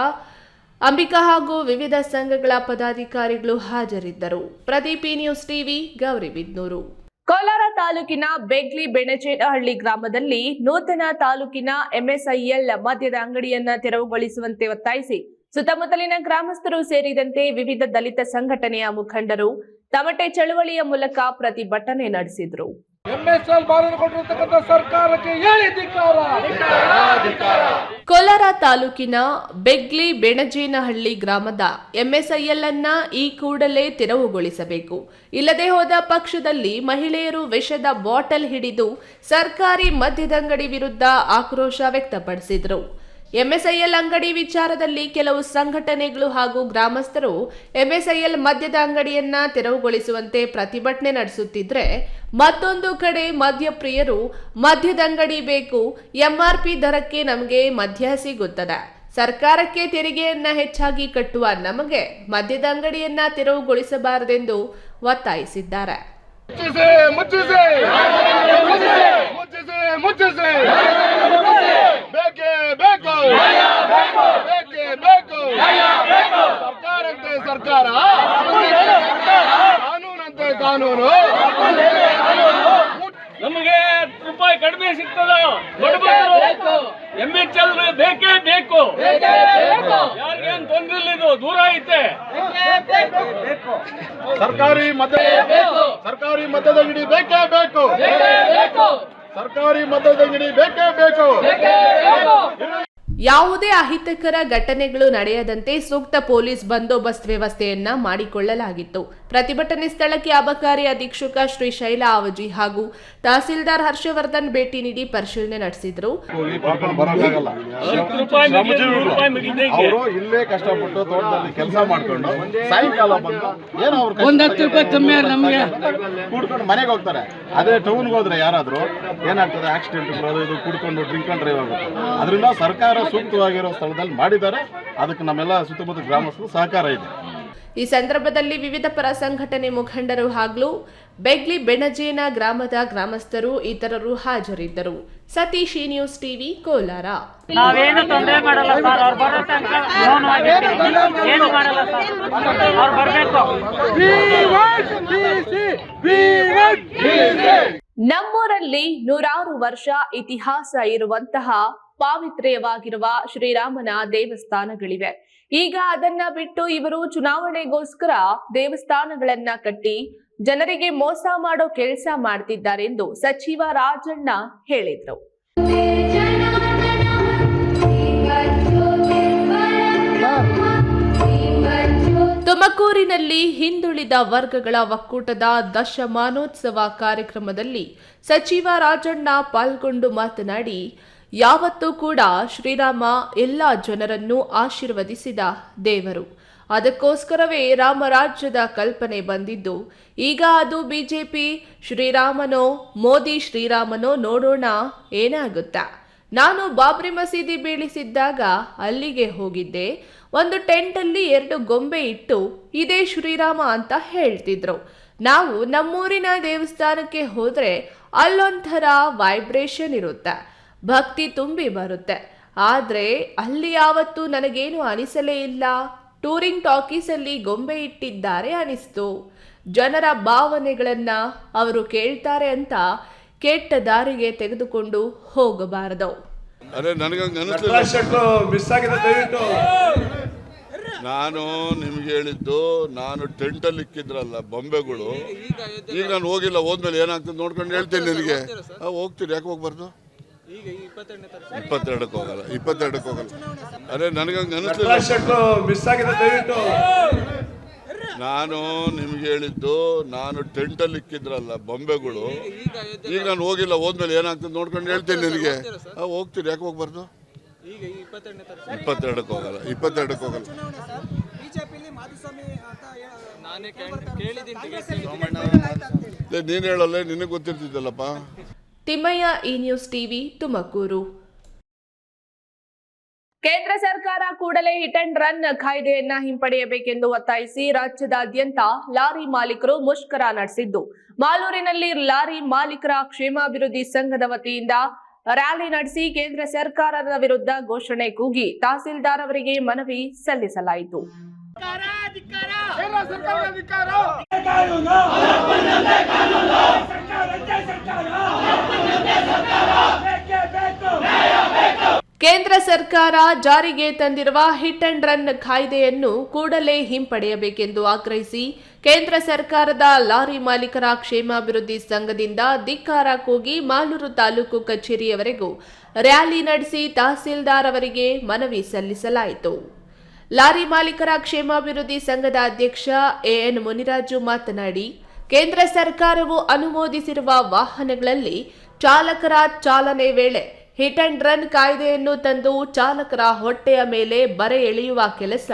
ಅಂಬಿಕಾ ಹಾಗೂ ವಿವಿಧ ಸಂಘಗಳ ಪದಾಧಿಕಾರಿಗಳು ಹಾಜರಿದ್ದರು. Pradeep, news TV, Gauribidanur. ಕೋಲಾರ ತಾಲೂಕಿನ ಬೆಗ್ಲಿ ಬೆಣಚೇನಹಳ್ಳಿ ಗ್ರಾಮದಲ್ಲಿ ನೂತನ ತಾಲೂಕಿನ ಎಂಎಸ್ಐಎಲ್ ಮದ್ಯದ ಅಂಗಡಿಯನ್ನ ತೆರವುಗೊಳಿಸುವಂತೆ ಒತ್ತಾಯಿಸಿ ಸುತ್ತಮುತ್ತಲಿನ ಗ್ರಾಮಸ್ಥರು ಸೇರಿದಂತೆ ವಿವಿಧ ದಲಿತ ಸಂಘಟನೆಯ ಮುಖಂಡರು ತಮಟೆ ಚಳವಳಿಯ ಮೂಲಕ ಪ್ರತಿಭಟನೆ ನಡೆಸಿದರು. ಕೋಲಾರ ತಾಲೂಕಿನ ಬೆಗ್ಲಿ ಬೆಣಜೇನಹಳ್ಳಿ ಗ್ರಾಮದ ಎಂಎಸ್ಐಎಲ್ ಅನ್ನ ಈ ಕೂಡಲೇ ತೆರವುಗೊಳಿಸಬೇಕು. ಇಲ್ಲದೆ ಹೋದ ಪಕ್ಷದಲ್ಲಿ ಮಹಿಳೆಯರು ವಿಷದ ಬಾಟಲ್ ಹಿಡಿದು ಸರ್ಕಾರಿ ಮದ್ಯದಂಗಡಿ ವಿರುದ್ಧ ಆಕ್ರೋಶ ವ್ಯಕ್ತಪಡಿಸಿದರು. ಎಂಎಸ್ಐಎಲ್ ಅಂಗಡಿ ವಿಚಾರದಲ್ಲಿ ಕೆಲವು ಸಂಘಟನೆಗಳು ಹಾಗೂ ಗ್ರಾಮಸ್ಥರು ಎಂಎಸ್ಐಎಲ್ ಮದ್ಯದ ಅಂಗಡಿಯನ್ನ ತೆರವುಗೊಳಿಸುವಂತೆ ಪ್ರತಿಭಟನೆ ನಡೆಸುತ್ತಿದ್ರೆ, ಮತ್ತೊಂದು ಕಡೆ ಮದ್ಯಪ್ರಿಯರು ಮದ್ಯದಂಗಡಿ ಬೇಕು, ಎಂಆರ್ಪಿ ದರಕ್ಕೆ ನಮಗೆ ಮದ್ಯ ಸಿಗುತ್ತದೆ, ಸರ್ಕಾರಕ್ಕೆ ತೆರಿಗೆಯನ್ನ ಹೆಚ್ಚಾಗಿ ಕಟ್ಟುವ ನಮಗೆ ಮದ್ಯದ ಅಂಗಡಿಯನ್ನ ತೆರವುಗೊಳಿಸಬಾರದೆಂದು ಒತ್ತಾಯಿಸಿದ್ದಾರೆ. ಸರ್ಕಾರ ಕಾನೂನಂತೆ ಕಾನೂನು ನಮಗೆ ರೂಪಾಯಿ ಕಡಿಮೆ ಸಿಗ್ತದ, ಎಂಎಚ್ಎಲ್ ಬೇಕೇ ಬೇಕು, ಯಾರಿಗೇನು ತೊಂದ್ರೆ ಇಲ್ಲ, ಇದು ದೂರ ಐತೆ. ಸರ್ಕಾರಿ ಮದ್ಯದಂಗಡಿ ಬೇಕೇ ಬೇಕು, ಸರ್ಕಾರಿ ಮದ್ಯದಂಗಡಿ ಬೇಕೇ ಬೇಕು. ಯಾವುದೇ ಅಹಿತಕರ ಘಟನೆಗಳು ನಡೆಯದಂತೆ ಸೂಕ್ತ ಪೊಲೀಸ್ ಬಂದೋಬಸ್ತ್ ವ್ಯವಸ್ಥೆಯನ್ನ ಮಾಡಿಕೊಳ್ಳಲಾಗಿತ್ತು. ಪ್ರತಿಭಟನೆ ಸ್ಥಳಕ್ಕೆ ಅಬಕಾರಿ ಅಧೀಕ್ಷಕ ಶ್ರೀಶೈಲ ಆವಜಿ ಹಾಗೂ ತಹಸೀಲ್ದಾರ್ ಹರ್ಷವರ್ಧನ್ ಭೇಟಿ ನೀಡಿ ಪರಿಶೀಲನೆ ನಡೆಸಿದರು. ಅವರು ಇಲ್ಲೇ ಕಷ್ಟಪಟ್ಟು ತೋಟದಲ್ಲಿ ಕೆಲಸ ಮಾಡ್ಕೊಂಡು ಸಾಯಂಕಾಲ ಬಂದು ಏನೋ ಅವ್ರು ಕೂಡ್ಕೊಂಡು ಮನೆಗೆ ಹೋಗ್ತಾರೆ. ಅದೇ ಟೌನ್ಗೆ ಹೋದ್ರೆ ಯಾರಾದ್ರೂ ಏನಾಗ್ತದೆ, ಆಕ್ಸಿಡೆಂಟ್ ಬರೋದು, ಇದು ಕುಡ್ಕೊಂಡು ಡ್ರಿಂಕ್ ಅಂಡ್ ಡ್ರೈವ್ ಆಗುತ್ತೆ. ಅದರಿಂದ ಸರ್ಕಾರ ಸೂಕ್ತವಾಗಿರೋ ಸ್ಥಳದಲ್ಲಿ ಮಾಡಿದ್ದಾರೆ. ಅದಕ್ಕೆ ನಮ್ಮೆಲ್ಲ ಸುತ್ತಮುತ್ತ ಗ್ರಾಮಸ್ಥರು ಸಹಕಾರ ಇದೆ. ಈ ಸಂದರ್ಭದಲ್ಲಿ ವಿವಿಧ ಪರ ಸಂಘಟನೆ ಮುಖಂಡರು ಹಾಗೂ ಬೆಗ್ಲಿ ಬೆಣಜೇನ ಗ್ರಾಮದ ಗ್ರಾಮಸ್ಥರು ಇತರರು ಹಾಜರಿದ್ದರು. Satish, news TV, Kolar. ನಾವೇನು ತೊಂದರೆ ಮಾಡಲ್ಲ ಸರ್, ಅವ್ರು ಬರೋ ತನಕ ಏನು ಮಾಡಲ್ಲ ಸರ್, ಅವ್ರು ಬರಬೇಕು. ನಮ್ಮೂರಲ್ಲಿ ನೂರಾರು ವರ್ಷ ಇತಿಹಾಸ ಇರುವಂತಹ ಪಾವಿತ್ರ್ಯವಾಗಿರುವ ಶ್ರೀರಾಮನ ದೇವಸ್ಥಾನಗಳಿವೆ. ಈಗ ಅದನ್ನ ಬಿಟ್ಟು ಇವರು ಚುನಾವಣೆಗೋಸ್ಕರ ದೇವಸ್ಥಾನಗಳನ್ನ ಕಟ್ಟಿ ಜನರಿಗೆ ಮೋಸ ಮಾಡೋ ಕೆಲಸ ಮಾಡ್ತಿದ್ದಾರೆಂದು ಸಚಿವ ರಾಜಣ್ಣ ಹೇಳಿದ್ರು. ತುಮಕೂರಿನಲ್ಲಿ ಹಿಂದುಳಿದ ವರ್ಗಗಳ ಒಕ್ಕೂಟದ ದಶಮಾನೋತ್ಸವ ಕಾರ್ಯಕ್ರಮದಲ್ಲಿ ಸಚಿವ ರಾಜಣ್ಣ ಪಾಲ್ಗೊಂಡು ಮಾತನಾಡಿ, ಯಾವತ್ತೂ ಕೂಡ ಶ್ರೀರಾಮ ಎಲ್ಲ ಜನರನ್ನು ಆಶೀರ್ವದಿಸಿದ ದೇವರು. ಅದಕ್ಕೋಸ್ಕರವೇ ರಾಮರಾಜ್ಯದ ಕಲ್ಪನೆ ಬಂದಿದ್ದು. ಈಗ ಅದು ಬಿಜೆಪಿ ಶ್ರೀರಾಮನೋ ಮೋದಿ ಶ್ರೀರಾಮನೋ ನೋಡೋಣ ಏನಾಗುತ್ತಾ. ನಾನು ಬಾಬ್ರಿ ಮಸೀದಿ ಬೀಳಿಸಿದ್ದಾಗ ಅಲ್ಲಿಗೆ ಹೋಗಿದ್ದೆ. ಒಂದು ಟೆಂಟಲ್ಲಿ 2 ಗೊಂಬೆ ಇಟ್ಟು ಇದೇ ಶ್ರೀರಾಮ ಅಂತ ಹೇಳ್ತಿದ್ರು. ನಾವು ನಮ್ಮೂರಿನ ದೇವಸ್ಥಾನಕ್ಕೆ ಹೋದ್ರೆ ಅಲ್ಲೊಂಥರ ವೈಬ್ರೇಷನ್ ಇರುತ್ತೆ, ಭಕ್ತಿ ತುಂಬಿ ಬರುತ್ತೆ. ಆದರೆ ಅಲ್ಲಿ ಯಾವತ್ತೂ ನನಗೇನು ಅನಿಸಲೇ ಇಲ್ಲ. ಟೂರಿಂಗ್ ಟಾಕೀಸಲ್ಲಿ ಗೊಂಬೆ ಇಟ್ಟಿದ್ದಾರೆ ಅನಿಸ್ತು. ಜನರ ಭಾವನೆಗಳನ್ನ ಅವರು ಕೇಳ್ತಾರೆ ಅಂತ ಕೆಟ್ಟ ದಾರಿಗೆ ತೆಗೆದುಕೊಂಡು ಹೋಗಬಾರದು. ಮಿಸ್ ಆಗಿದೆ, ದಯವಿಟ್ಟು ನಾನು ನಿಮ್ಗೆ ಹೇಳಿದ್ದು, ನಾನು ಟೆಂಟಲ್ಲಿ ಇಕ್ಕಿದ್ರಲ್ಲ ಬೊಂಬೆಗಳು, ಈಗ ನಾನು ಹೋಗಿಲ್ಲ, ಹೋದ್ಮೇಲೆ ಏನಾಗ್ತದೆ ನೋಡ್ಕೊಂಡು ಹೇಳ್ತೀನಿ ನಿನಗೆ. ಹೋಗ್ತೀನಿ, ಯಾಕೆ ಹೋಗ್ಬಾರ್ದು? 22ಕ್ಕೆ ಹೋಗಲ್ಲ, 22ಕ್ಕೆ ಹೋಗಲ್ಲ. ಅರೆ ನನಗಂಗೆ ಅನಿಸ್ಲಿಲ್ಲ. ಮಿಸ್ ಆಗಿದೆ, ದಯವಿಟ್ಟು. ನಾನು ನಿಮ್ಗೆ ಹೇಳಿದ್ದು, ನಾನು ಟೆಂಟಲ್ಲಿ ಇಕ್ಕಿದ್ರಲ್ಲ ಬೊಂಬೆಗಳು, ಈಗ ನಾನು ಹೋಗಿಲ್ಲ, ಹೋದ್ಮೇಲೆ ಏನಾಗ್ತದೆ ನೋಡ್ಕೊಂಡು ಹೇಳ್ತೀನಿ ನಿನಗೆ. ಹೋಗ್ತೀನಿ, ಯಾಕೆ ಹೋಗ್ಬಾರ್ದು? 22ಕ್ಕೆ ಹೋಗಲ್ಲ, 22ಕ್ಕೆ ಹೋಗಲ್ಲ. ನೀನು ಹೇಳಲ್ಲ, ನಿನಗೆ ಗೊತ್ತಿರ್ತಿದ್ದಲ್ಲಪ್ಪ. ತಿಮ್ಮಯ್ಯ, ಈ ನ್ಯೂಸ್ ಟಿವಿ, ತುಮಕೂರು. ಕೇಂದ್ರ ಸರ್ಕಾರ ಕೂಡಲೇ ಹಿಟ್ ಅಂಡ್ ರನ್ ಕಾಯ್ದೆಯನ್ನ ಹಿಂಪಡೆಯಬೇಕೆಂದು ಒತ್ತಾಯಿಸಿ ರಾಜ್ಯದಾದ್ಯಂತ ಲಾರಿ ಮಾಲೀಕರು ಮುಷ್ಕರ ನಡೆಸಿದ್ದು, ಮಾಲೂರಿನಲ್ಲಿ ಲಾರಿ ಮಾಲೀಕರ ಕ್ಷೇಮಾಭಿವೃದ್ಧಿ ಸಂಘದ ವತಿಯಿಂದ ರ್ಯಾಲಿ ನಡೆಸಿ ಕೇಂದ್ರ ಸರ್ಕಾರದ ವಿರುದ್ಧ ಘೋಷಣೆ ಕೂಗಿ ತಹಸೀಲ್ದಾರ್ ಅವರಿಗೆ ಮನವಿ ಸಲ್ಲಿಸಲಾಯಿತು. ಕೇಂದ್ರ ಸರ್ಕಾರ ಜಾರಿಗೆ ತಂದಿರುವ ಹಿಟ್ ಅಂಡ್ ರನ್ ಕಾಯ್ದೆಯನ್ನು ಕೂಡಲೇ ಹಿಂಪಡೆಯಬೇಕೆಂದು ಆಗ್ರಹಿಸಿ ಕೇಂದ್ರ ಸರ್ಕಾರದ ಲಾರಿ ಮಾಲೀಕರ ಕ್ಷೇಮಾಭಿವೃದ್ಧಿ ಸಂಘದಿಂದ ಧಿಕ್ಕಾರ ಕೂಗಿ ಮಾಲೂರು ತಾಲೂಕು ಕಚೇರಿಯವರೆಗೂ ರ್ಯಾಲಿ ನಡೆಸಿ ತಹಸೀಲ್ದಾರ್ ಅವರಿಗೆ ಮನವಿ ಸಲ್ಲಿಸಲಾಯಿತು. ಲಾರಿ ಮಾಲೀಕರ ಕ್ಷೇಮಾಭಿವೃದ್ಧಿ ಸಂಘದ ಅಧ್ಯಕ್ಷ ಎಎನ್ ಮುನಿರಾಜು ಮಾತನಾಡಿ, ಕೇಂದ್ರ ಸರ್ಕಾರವು ಅನುಮೋದಿಸಿರುವ ವಾಹನಗಳಲ್ಲಿ ಚಾಲಕರ ಚಾಲನೆ ವೇಳೆ ಹಿಟ್ ಅಂಡ್ ರನ್ ಕಾಯ್ದೆಯನ್ನು ತಂದು ಚಾಲಕರ ಹೊಟ್ಟೆಯ ಮೇಲೆ ಬರೆ ಎಳೆಯುವ ಕೆಲಸ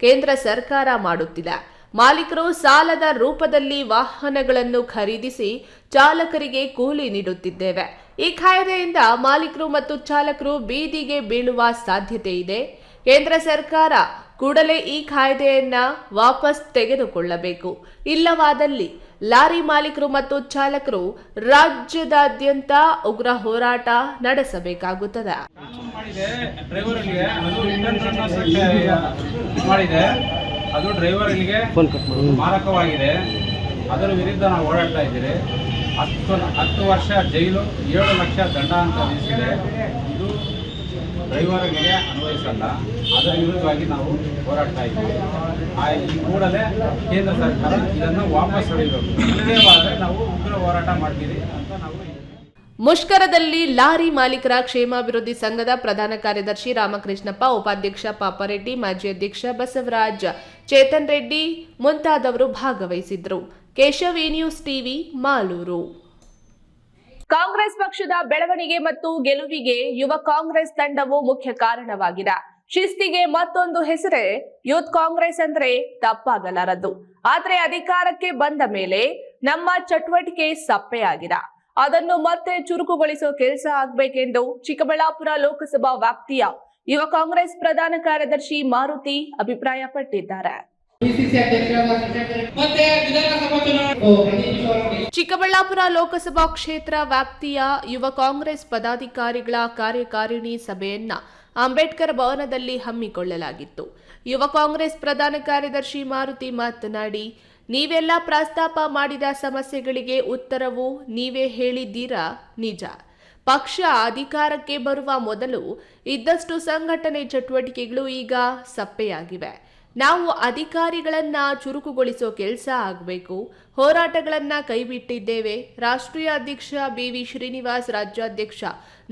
ಕೇಂದ್ರ ಸರ್ಕಾರ ಮಾಡುತ್ತಿದೆ. ಮಾಲೀಕರು ಸಾಲದ ರೂಪದಲ್ಲಿ ವಾಹನಗಳನ್ನು ಖರೀದಿಸಿ ಚಾಲಕರಿಗೆ ಕೂಲಿ ನೀಡುತ್ತಿದ್ದೇವೆ. ಈ ಕಾಯ್ದೆಯಿಂದ ಮಾಲೀಕರು ಮತ್ತು ಚಾಲಕರು ಬೀದಿಗೆ ಬೀಳುವ ಸಾಧ್ಯತೆ ಇದೆ. ಕೇಂದ್ರ ಸರ್ಕಾರ ಕೂಡಲೇ ಈ ಕಾಯ್ದೆಯನ್ನ ವಾಪಸ್ ತೆಗೆದುಕೊಳ್ಳಬೇಕು. ಇಲ್ಲವಾದಲ್ಲಿ ಲಾರಿ ಮಾಲೀಕರು ಮತ್ತು ಚಾಲಕರು ರಾಜ್ಯದಾದ್ಯಂತ ಉಗ್ರ ಹೋರಾಟ ನಡೆಸಬೇಕಾಗುತ್ತದೆ. ಅದು ಡ್ರೈವರ್ಗಳಿಗೆ ಮಾರಕವಾಗಿದೆ. ಅದರ ವಿರುದ್ಧ ನಾವು ಓಡಾಡ್ತಾ ಇದ್ದೀರಿ. 10 ವರ್ಷ ಜೈಲು, 7 ಲಕ್ಷ ದಂಡ ಅಂತ ವಿಧಿಸಿದೆ. ಇದು ಡ್ರೈವರ್ಗಳಿಗೆ ಅನ್ವಯಿಸಲ್ಲ. ಅದರ ವಿರುದ್ಧವಾಗಿ ನಾವು ಹೋರಾಡ್ತಾ ಇದ್ದೀವಿ. ಈ ಕೂಡಲೇ ಕೇಂದ್ರ ಸರ್ಕಾರ ಇದನ್ನು ವಾಪಸ್ ಹೊಡಿಬೇಕು. ಇಲ್ಲದೇ ನಾವು ಉಗ್ರ ಹೋರಾಟ ಮಾಡ್ತೀವಿ ಅಂತ ನಾವು. ಮುಷ್ಕರದಲ್ಲಿ ಲಾರಿ ಮಾಲೀಕರ ಕ್ಷೇಮಾಭಿವೃದ್ಧಿ ಸಂಘದ ಪ್ರಧಾನ ಕಾರ್ಯದರ್ಶಿ ರಾಮಕೃಷ್ಣಪ್ಪ, ಉಪಾಧ್ಯಕ್ಷ ಪಾಪರೆಡ್ಡಿ, ಮಾಜಿ ಅಧ್ಯಕ್ಷ ಬಸವರಾಜ್, ಚೇತನ್ ರೆಡ್ಡಿ ಮುಂತಾದವರು ಭಾಗವಹಿಸಿದ್ರು. ಕೇಶವ್, ಈ ನ್ಯೂಸ್ ಟಿವಿ, ಮಾಲೂರು. ಕಾಂಗ್ರೆಸ್ ಪಕ್ಷದ ಬೆಳವಣಿಗೆ ಮತ್ತು ಗೆಲುವಿಗೆ ಯುವ ಕಾಂಗ್ರೆಸ್ ತಂಡವು ಮುಖ್ಯ ಕಾರಣವಾಗಿದೆ. ಶಿಸ್ತಿಗೆ ಮತ್ತೊಂದು ಹೆಸರೇ ಯೂತ್ ಕಾಂಗ್ರೆಸ್ ಅಂದ್ರೆ ತಪ್ಪಾಗಲಾರದು. ಆದ್ರೆ ಅಧಿಕಾರಕ್ಕೆ ಬಂದ ಮೇಲೆ ನಮ್ಮ ಚಟುವಟಿಕೆ ಸಪ್ಪೆಯಾಗಿದೆ. ಅದನ್ನು ಮತ್ತೆ ಚುರುಕುಗೊಳಿಸೋ ಕೆಲಸ ಆಗ್ಬೇಕೆಂದು ಚಿಕ್ಕಬಳ್ಳಾಪುರ ಲೋಕಸಭಾ ವ್ಯಾಪ್ತಿಯ ಯುವ ಕಾಂಗ್ರೆಸ್ ಪ್ರಧಾನ ಕಾರ್ಯದರ್ಶಿ ಮಾರುತಿ ಅಭಿಪ್ರಾಯಪಟ್ಟಿದ್ದಾರೆ. ಚಿಕ್ಕಬಳ್ಳಾಪುರ ಲೋಕಸಭಾ ಕ್ಷೇತ್ರ ವ್ಯಾಪ್ತಿಯ ಯುವ ಕಾಂಗ್ರೆಸ್ ಪದಾಧಿಕಾರಿಗಳ ಕಾರ್ಯಕಾರಿಣಿ ಸಭೆಯನ್ನ ಅಂಬೇಡ್ಕರ್ ಭವನದಲ್ಲಿ ಹಮ್ಮಿಕೊಳ್ಳಲಾಗಿತ್ತು. ಯುವ ಕಾಂಗ್ರೆಸ್ ಪ್ರಧಾನ ಕಾರ್ಯದರ್ಶಿ ಮಾರುತಿ ಮಾತನಾಡಿ, ನೀವೆಲ್ಲ ಪ್ರಸ್ತಾಪ ಮಾಡಿದ ಸಮಸ್ಯೆಗಳಿಗೆ ಉತ್ತರವು ನೀವೇ ಹೇಳಿದ್ದೀರಾ. ನಿಜ, ಪಕ್ಷ ಅಧಿಕಾರಕ್ಕೆ ಬರುವ ಮೊದಲು ಇದ್ದಷ್ಟು ಸಂಘಟನೆ ಚಟುವಟಿಕೆಗಳು ಈಗ ಸಪ್ಪೆಯಾಗಿವೆ. ನಾವು ಅಧಿಕಾರಿಗಳನ್ನ ಚುರುಕುಗೊಳಿಸೋ ಕೆಲಸ ಆಗಬೇಕು. ಹೋರಾಟಗಳನ್ನ ಕೈಬಿಟ್ಟಿದ್ದೇವೆ. ರಾಷ್ಟ್ರೀಯ ಅಧ್ಯಕ್ಷ ಬಿವಿ ಶ್ರೀನಿವಾಸ್, ರಾಜ್ಯಾಧ್ಯಕ್ಷ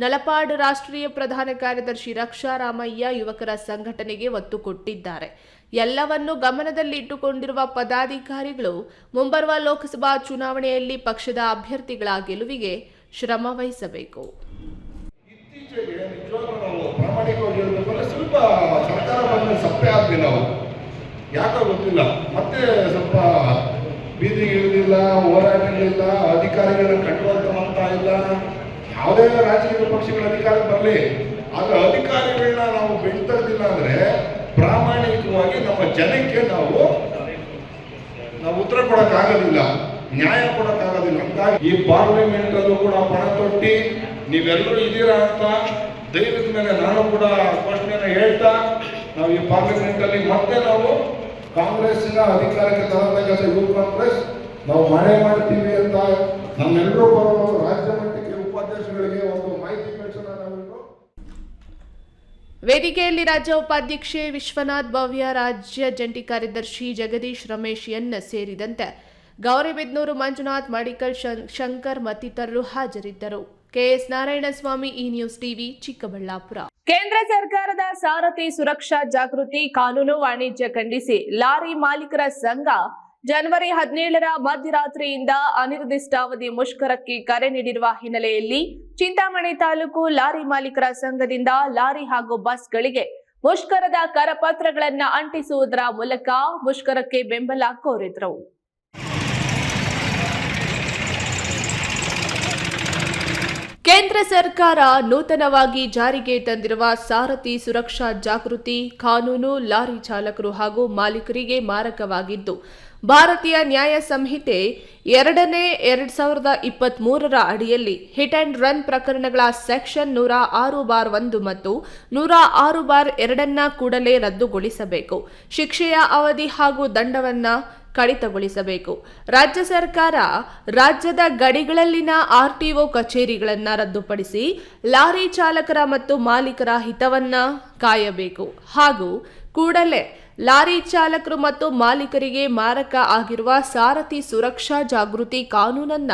ನಲಪಾಡ್, ರಾಷ್ಟ್ರೀಯ ಪ್ರಧಾನ ಕಾರ್ಯದರ್ಶಿ ರಕ್ಷಾರಾಮಯ್ಯ ಯುವಕರ ಸಂಘಟನೆಗೆ ಒತ್ತು ಕೊಟ್ಟಿದ್ದಾರೆ. ಎಲ್ಲವನ್ನು ಗಮನದಲ್ಲಿಟ್ಟುಕೊಂಡಿರುವ ಪದಾಧಿಕಾರಿಗಳು ಮುಂಬರುವ ಲೋಕಸಭಾ ಚುನಾವಣೆಯಲ್ಲಿ ಪಕ್ಷದ ಅಭ್ಯರ್ಥಿಗಳ ಗೆಲುವಿಗೆ ಶ್ರಮ ವಹಿಸಬೇಕು. ಇತ್ತೀಚೆಗೆ ನಿಜವಾಗ್ಲೂ ನಾವು ಪ್ರಾಮಾಣಿಕವಾಗಿ ಹೇಳಬೇಕಂದ್ರೆ ಸ್ವಲ್ಪ ಸರ್ಕಾರ ಬಂದ ಸಪ್ಪೆ ಆದ್ವಿ ನಾವು, ಯಾಕೋ ಗೊತ್ತಿಲ್ಲ. ಮತ್ತೆ ಸ್ವಲ್ಪ ಬೀದಿಗೆ ಇಳಿದಿಲ್ಲ, ಹೋರಾಟಗಳಿಲ್ಲ, ಅಧಿಕಾರಿಗಳನ್ನ ಕಂಟ್ರೋಲ್ ಮಾಡ್ತಾ ಇಲ್ಲ. ಯಾವುದೇ ರಾಜಕೀಯ ಪಕ್ಷಗಳ ಅಧಿಕಾರ ಬರಲಿ, ಆದ್ರೆ ಅಧಿಕಾರಿಗಳನ್ನ ನಾವು ಬೆಳ್ತದಿಲ್ಲ ಅಂದ್ರೆ ಪ್ರಾಮಾಣಿಕವಾಗಿ ನಮ್ಮ ಜನಕ್ಕೆ ನಾವು ಉತ್ತರ ಕೊಡೋಕ್ಕಾಗೋದಿಲ್ಲ, ನ್ಯಾಯ ಕೊಡೋಕ್ಕಾಗೋದಿಲ್ಲ. ಹಂಗಾಗಿ ಈ ಪಾರ್ಲಿಮೆಂಟ್ ಅಲ್ಲೂ ಕೂಡ ಪಣ ತೊಟ್ಟಿ ನೀವೆಲ್ಲರೂ ಇದ್ದೀರಾ ಅಂತ ಧೈರ್ಯದ ಮೇಲೆ ನಾನು ಕೂಡ ಘೋಷಣೆಯನ್ನು ಹೇಳ್ತಾ, ನಾವು ಈ ಪಾರ್ಲಿಮೆಂಟ್ ಅಲ್ಲಿ ಮತ್ತೆ ನಾವು ಕಾಂಗ್ರೆಸ್ಸಿನ ಅಧಿಕಾರಕ್ಕೆ ತರತಕ್ಕ ಯೂತ್ ಕಾಂಗ್ರೆಸ್ ನಾವು ಮಾಡ್ತೀವಿ ಅಂತ ನಮ್ಮೆಲ್ಲರೂ ರಾಜ್ಯ ಮಟ್ಟಕ್ಕೆ ಉಪಾಧ್ಯಕ್ಷಗಳಿಗೆ ಒಂದು ಮಾಹಿತಿ ಕಳಿಸೋಣ. ನಾವೆಲ್ಲರೂ ವೇದಿಕೆಯಲ್ಲಿ ರಾಜ್ಯ ಉಪಾಧ್ಯಕ್ಷೆ ವಿಶ್ವನಾಥ್ ಭವ್ಯ, ರಾಜ್ಯ ಜಂಟಿ ಕಾರ್ಯದರ್ಶಿ ಜಗದೀಶ್ ರಮೇಶ್ ಎನ್ ಸೇರಿದಂತೆ ಗೌರಿಬಿದನೂರು ಮಂಜುನಾಥ್, ಮಡಿಕಲ್ ಶಂಕರ್ ಮತ್ತಿತರರು ಹಾಜರಿದ್ದರು. ಕೆಎಸ್ ನಾರಾಯಣಸ್ವಾಮಿ, ಈ ನ್ಯೂಸ್ ಟಿವಿ, ಚಿಕ್ಕಬಳ್ಳಾಪುರ. ಕೇಂದ್ರ ಸರ್ಕಾರದ ಸಾರಥಿ ಸುರಕ್ಷಾ ಜಾಗೃತಿ ಕಾನೂನು ವಾಣಿಜ್ಯ ಖಂಡಿಸಿ ಲಾರಿ ಮಾಲೀಕರ ಸಂಘ ಜನವರಿ 17ರ ಮಧ್ಯರಾತ್ರಿಯಿಂದ ಅನಿರ್ದಿಷ್ಟಾವಧಿ ಮುಷ್ಕರಕ್ಕೆ ಕರೆ ನೀಡಿರುವ ಹಿನ್ನೆಲೆಯಲ್ಲಿ ಚಿಂತಾಮಣಿ ತಾಲೂಕು ಲಾರಿ ಮಾಲೀಕರ ಸಂಘದಿಂದ ಲಾರಿ ಹಾಗೂ ಬಸ್ಗಳಿಗೆ ಮುಷ್ಕರದ ಕರಪತ್ರಗಳನ್ನು ಅಂಟಿಸುವುದರ ಮೂಲಕ ಮುಷ್ಕರಕ್ಕೆ ಬೆಂಬಲ ಕೋರಿದರು. ಕೇಂದ್ರ ಸರ್ಕಾರ ನೂತನವಾಗಿ ಜಾರಿಗೆ ತಂದಿರುವ ಸಾರಥಿ ಸುರಕ್ಷಾ ಜಾಗೃತಿ ಕಾನೂನು ಲಾರಿ ಚಾಲಕರು ಹಾಗೂ ಮಾಲೀಕರಿಗೆ ಮಾರಕವಾಗಿದ್ದು, ಭಾರತೀಯ ನ್ಯಾಯ ಸಂಹಿತೆ 2ನೇ 2023ರ ಅಡಿಯಲ್ಲಿ ಹಿಟ್ ಅಂಡ್ ರನ್ ಪ್ರಕರಣಗಳ ಸೆಕ್ಷನ್ 106(1) ಮತ್ತು 106(2) ಕೂಡಲೇ ರದ್ದುಗೊಳಿಸಬೇಕು. ಶಿಕ್ಷೆಯ ಅವಧಿ ಹಾಗೂ ದಂಡವನ್ನು ಕಡಿತಗೊಳಿಸಬೇಕು. ರಾಜ್ಯ ಸರ್ಕಾರ ರಾಜ್ಯದ ಗಡಿಗಳಲ್ಲಿನ ಆರ್ಟಿಒ ಕಚೇರಿಗಳನ್ನು ರದ್ದುಪಡಿಸಿ ಲಾರಿ ಚಾಲಕರ ಮತ್ತು ಮಾಲೀಕರ ಹಿತವನ್ನ ಕಾಯಬೇಕು ಹಾಗೂ ಕೂಡಲೇ ಲಾರಿ ಚಾಲಕರು ಮತ್ತು ಮಾಲೀಕರಿಗೆ ಮಾರಕ ಆಗಿರುವ ಸಾರಥಿ ಸುರಕ್ಷಾ ಜಾಗೃತಿ ಕಾನೂನನ್ನ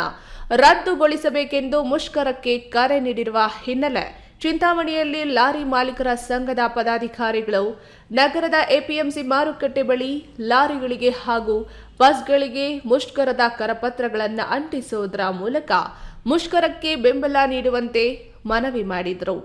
ರದ್ದುಗೊಳಿಸಬೇಕೆಂದು ಮುಷ್ಕರಕ್ಕೆ ಕರೆ ನೀಡಿರುವ ಹಿನ್ನೆಲೆ ಚಿಂತಾಮಣಿಯಲ್ಲಿ ಲಾರಿ ಮಾಲೀಕರ ಸಂಘದ ಪದಾಧಿಕಾರಿಗಳು ನಗರದ ಎಪಿಎಂಸಿ ಮಾರುಕಟ್ಟೆ ಬಳಿ ಲಾರಿಗಳಿಗೆ ಹಾಗೂ ಬಸ್ಗಳಿಗೆ ಮುಷ್ಕರದ ಕರಪತ್ರಗಳನ್ನು ಅಂಟಿಸುವುದರ ಮೂಲಕ ಮುಷ್ಕರಕ್ಕೆ ಬೆಂಬಲ ನೀಡುವಂತೆ ಮನವಿ ಮಾಡಿದರು.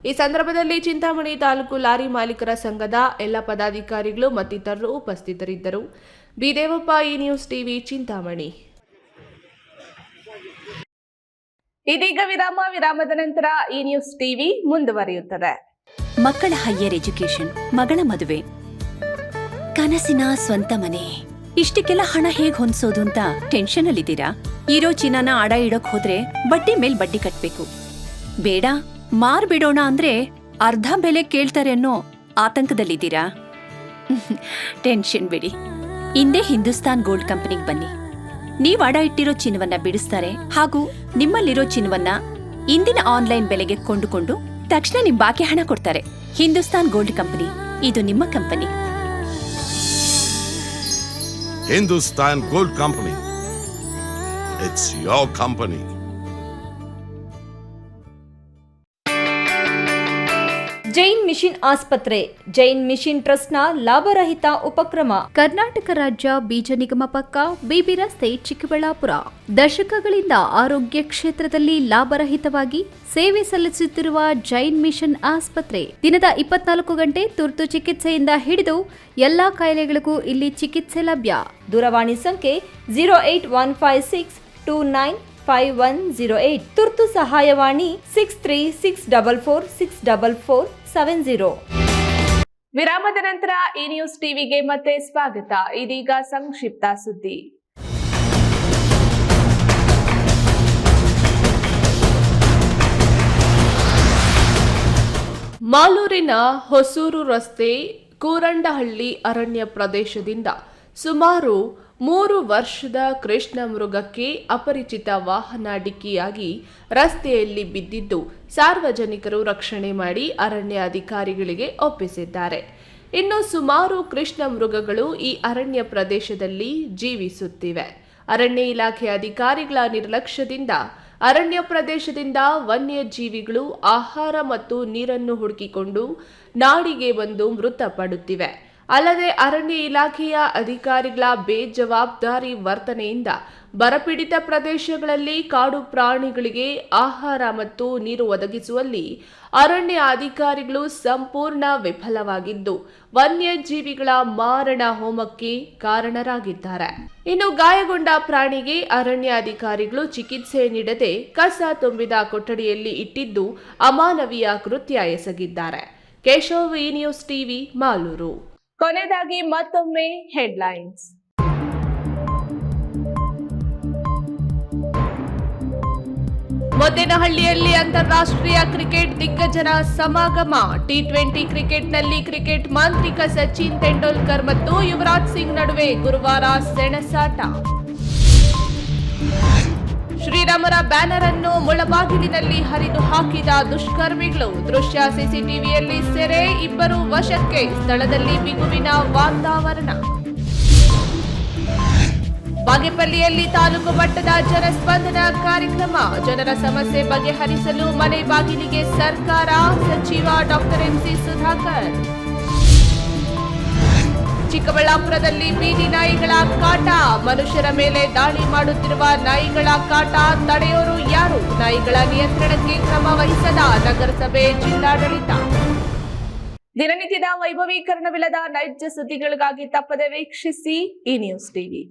ಈ ಸಂದರ್ಭದಲ್ಲಿ ಚಿಂತಾಮಣಿ ತಾಲೂಕು ಲಾರಿ ಮಾಲೀಕರ ಸಂಘದ ಎಲ್ಲ ಪದಾಧಿಕಾರಿಗಳು ಮತ್ತಿತರರು ಉಪಸ್ಥಿತರಿದ್ದರು. ಬಿದೇವಪ್ಪ, ಈ ನ್ಯೂಸ್ ಟಿವಿ, ಚಿಂತಾಮಣಿ. ಇದೀಗ ವಿರಾಮದ ನಂತರ ಈ ನ್ಯೂಸ್ ಟಿವಿ ಮುಂದುವರಿಯುತ್ತದೆ. ಮಕ್ಕಳ ಹೈಯರ್ ಎಜುಕೇಶನ್, ಮಗಳ ಮದುವೆ, ಕನಸಿನ ಸ್ವಂತ ಮನೆ, ಇಷ್ಟಕ್ಕೆಲ್ಲ ಹಣ ಹೇಗ್ ಹೊಂದಿಸೋದು ಅಂತ ಟೆನ್ಷನ್ ಅಲ್ಲಿದ್ದೀರಾ? ಇರೋ ಚಿನ್ನನ ಅಡ ಇಡೋಕ್ ಹೋದ್ರೆ ಬಡ್ಡಿ ಮೇಲ್ ಬಡ್ಡಿ ಕಟ್ಬೇಕು. ಬೇಡ, ಮಾರ್ಬಿಡೋಣ ಅಂದ್ರೆ ಅರ್ಧ ಬೆಲೆ ಕೇಳ್ತಾರೆ ಅನ್ನೋ ಆತಂಕದಲ್ಲಿದ್ದೀರಾ? ಟೆನ್ಷನ್ ಬಿಡಿ, ಇಂದೇ ಹಿಂದೂಸ್ತಾನ್ ಗೋಲ್ಡ್ ಕಂಪನಿಗೆ ಬನ್ನಿ. ನೀವ್ ಅಡ ಇಟ್ಟಿರೋ ಚಿನ್ನವನ್ನ ಬಿಡಿಸ್ತಾರೆ ಹಾಗೂ ನಿಮ್ಮಲ್ಲಿರೋ ಚಿನ್ನವನ್ನ ಇಂದಿನ ಆನ್ಲೈನ್ ಬೆಲೆಗೆ ಕೊಂಡುಕೊಂಡು ತಕ್ಷಣ ನಿಮ್ ಬಾಕಿ ಹಣ ಕೊಡ್ತಾರೆ. ಹಿಂದೂಸ್ತಾನ್ ಗೋಲ್ಡ್ ಕಂಪನಿ, ಇದು ನಿಮ್ಮ company. Hindustan gold company, it's your company. Jain mission ಆಸ್ಪತ್ರೆ, ಜೈನ್ ಮಿಷನ್ ಟ್ರಸ್ಟ್ನ ಲಾಭರಹಿತ ಉಪಕ್ರಮ. ಕರ್ನಾಟಕ ರಾಜ್ಯ ಬೀಜ ನಿಗಮ ಪಕ್ಕ, ಬಿಬಿ ರಸ್ತೆ, ಚಿಕ್ಕಬಳ್ಳಾಪುರ. ದಶಕಗಳಿಂದ ಆರೋಗ್ಯ ಕ್ಷೇತ್ರದಲ್ಲಿ ಲಾಭರಹಿತವಾಗಿ ಸೇವೆ ಸಲ್ಲಿಸುತ್ತಿರುವ ಜೈನ್ ಮಿಷನ್ ಆಸ್ಪತ್ರೆ ದಿನದ 24 ಗಂಟೆ ತುರ್ತು ಚಿಕಿತ್ಸೆಯಿಂದ ಹಿಡಿದು ಎಲ್ಲಾ ಕಾಯಿಲೆಗಳಿಗೂ ಇಲ್ಲಿ ಚಿಕಿತ್ಸೆ ಲಭ್ಯ. ದೂರವಾಣಿ ಸಂಖ್ಯೆ 08156295108. ತುರ್ತು ಸಹಾಯವಾಣಿ 6364464470. ವಿರಾಮದ ನಂತರ ಈ ನ್ಯೂಸ್ ಟಿವಿಗೆ ಮತ್ತೆ ಸ್ವಾಗತ. ಇದೀಗ ಸಂಕ್ಷಿಪ್ತ ಸುದ್ದಿ. ಮಾಲೂರಿನ ಹೊಸೂರು ರಸ್ತೆ ಕೂರಂಡಹಳ್ಳಿ ಅರಣ್ಯ ಪ್ರದೇಶದಿಂದ ಸುಮಾರು 3 ವರ್ಷದ ಕೃಷ್ಣ ಮೃಗಕ್ಕೆ ಅಪರಿಚಿತ ವಾಹನ ಡಿಕ್ಕಿಯಾಗಿ ರಸ್ತೆಯಲ್ಲಿ ಬಿದ್ದಿದ್ದು ಸಾರ್ವಜನಿಕರು ರಕ್ಷಣೆ ಮಾಡಿ ಅರಣ್ಯ ಅಧಿಕಾರಿಗಳಿಗೆ ಒಪ್ಪಿಸಿದ್ದಾರೆ. ಇನ್ನು ಸುಮಾರು ಕೃಷ್ಣ ಮೃಗಗಳು ಈ ಅರಣ್ಯ ಪ್ರದೇಶದಲ್ಲಿ ಜೀವಿಸುತ್ತಿವೆ. ಅರಣ್ಯ ಇಲಾಖೆ ಅಧಿಕಾರಿಗಳ ನಿರ್ಲಕ್ಷ್ಯದಿಂದ ಅರಣ್ಯ ಪ್ರದೇಶದಿಂದ ವನ್ಯಜೀವಿಗಳು ಆಹಾರ ಮತ್ತು ನೀರನ್ನು ಹುಡುಕಿಕೊಂಡು ನಾಡಿಗೆ ಬಂದು ಮೃತಪಡುತ್ತಿವೆ. ಅಲ್ಲದೆ ಅರಣ್ಯ ಇಲಾಖೆಯ ಅಧಿಕಾರಿಗಳ ಬೇಜವಾಬ್ದಾರಿ ವರ್ತನೆಯಿಂದ ಬರಪೀಡಿತ ಪ್ರದೇಶಗಳಲ್ಲಿ ಕಾಡು ಪ್ರಾಣಿಗಳಿಗೆ ಆಹಾರ ಮತ್ತು ನೀರು ಒದಗಿಸುವಲ್ಲಿ ಅರಣ್ಯ ಅಧಿಕಾರಿಗಳು ಸಂಪೂರ್ಣ ವಿಫಲವಾಗಿದ್ದು ವನ್ಯಜೀವಿಗಳ ಮಾರಣ ಹೋಮಕ್ಕೆ ಕಾರಣರಾಗಿದ್ದಾರೆ. ಇನ್ನು ಗಾಯಗೊಂಡ ಪ್ರಾಣಿಗೆ ಅರಣ್ಯ ಅಧಿಕಾರಿಗಳು ಚಿಕಿತ್ಸೆ ನೀಡದೆ ಕಸ ತುಂಬಿದ ಕೊಠಡಿಯಲ್ಲಿ ಇಟ್ಟಿದ್ದು ಅಮಾನವೀಯ ಕೃತ್ಯ ಎಸಗಿದ್ದಾರೆ. ಕೇಶವ್, ಈ ನ್ಯೂಸ್ ಟಿವಿ, ಮಾಲೂರು. ಕೊನೆಯದಾಗಿ ಮತ್ತೊಮ್ಮೆ ಹೆಡ್ಲೈನ್ಸ್. ಮೊದ್ದೇನಹಳ್ಳಿಯಲ್ಲಿ ಅಂತಾರಾಷ್ಟ್ರೀಯ ಕ್ರಿಕೆಟ್ ದಿಗ್ಗಜರ ಸಮಾಗಮ. ಟಿ20 ಕ್ರಿಕೆಟ್ನಲ್ಲಿ ಕ್ರಿಕೆಟ್ ಮಾಂತ್ರಿಕ ಸಚಿನ್ ತೆಂಡೂಲ್ಕರ್ ಮತ್ತು ಯುವರಾಜ್ ಸಿಂಗ್ ನಡುವೆ ಗುರುವಾರ ಸೆಣಸಾಟ. ಶ್ರೀರಾಮರ ಬ್ಯಾನರ್ ಅನ್ನು ಮುಳಬಾಗಿಲಿನಲ್ಲಿ ಹರಿದು ಹಾಕಿದ ದುಷ್ಕರ್ಮಿಗಳು. ದೃಶ್ಯ ಸಿಸಿಟಿವಿಯಲ್ಲಿ ಸೆರೆ, ಇಬ್ಬರು ವಶಕ್ಕೆ. ಸ್ಥಳದಲ್ಲಿ ಬಿಗುವಿನ ವಾತಾವರಣ. ಬಾಗೇಪಲ್ಲಿಯಲ್ಲಿ ತಾಲೂಕು ಮಟ್ಟದ ಜನಸ್ಪಂದನ ಕಾರ್ಯಕ್ರಮ. ಜನರ ಸಮಸ್ಯೆ ಬಗೆಹರಿಸಲು ಮನೆ ಬಾಗಿಲಿಗೆ ಸರ್ಕಾರ. ಸಚಿವ ಡಾಕ್ಟರ್ ಎಂಸಿ ಸುಧಾಕರ್. ಚಿಕ್ಕಬಳ್ಳಾಪುರದಲ್ಲಿ ಬೀದಿ ನಾಯಿಗಳ ಕಾಟ. ಮನುಷ್ಯರ ಮೇಲೆ ದಾಳಿ ಮಾಡುತ್ತಿರುವ ನಾಯಿಗಳ ಕಾಟ ತಡೆಯೋರು ಯಾರು? ನಾಯಿಗಳ ನಿಯಂತ್ರಣಕ್ಕೆ ಕ್ರಮ ವಹಿಸದ ನಗರಸಭೆ, ಜಿಲ್ಲಾಡಳಿತ. ದಿನನಿತ್ಯದ ವೈಭವೀಕರಣವಿಲ್ಲದ ನೈಜ ಸುದ್ದಿಗಳಿಗಾಗಿ ತಪ್ಪದೆ ವೀಕ್ಷಿಸಿ ಈ ನ್ಯೂಸ್ ಟಿವಿ.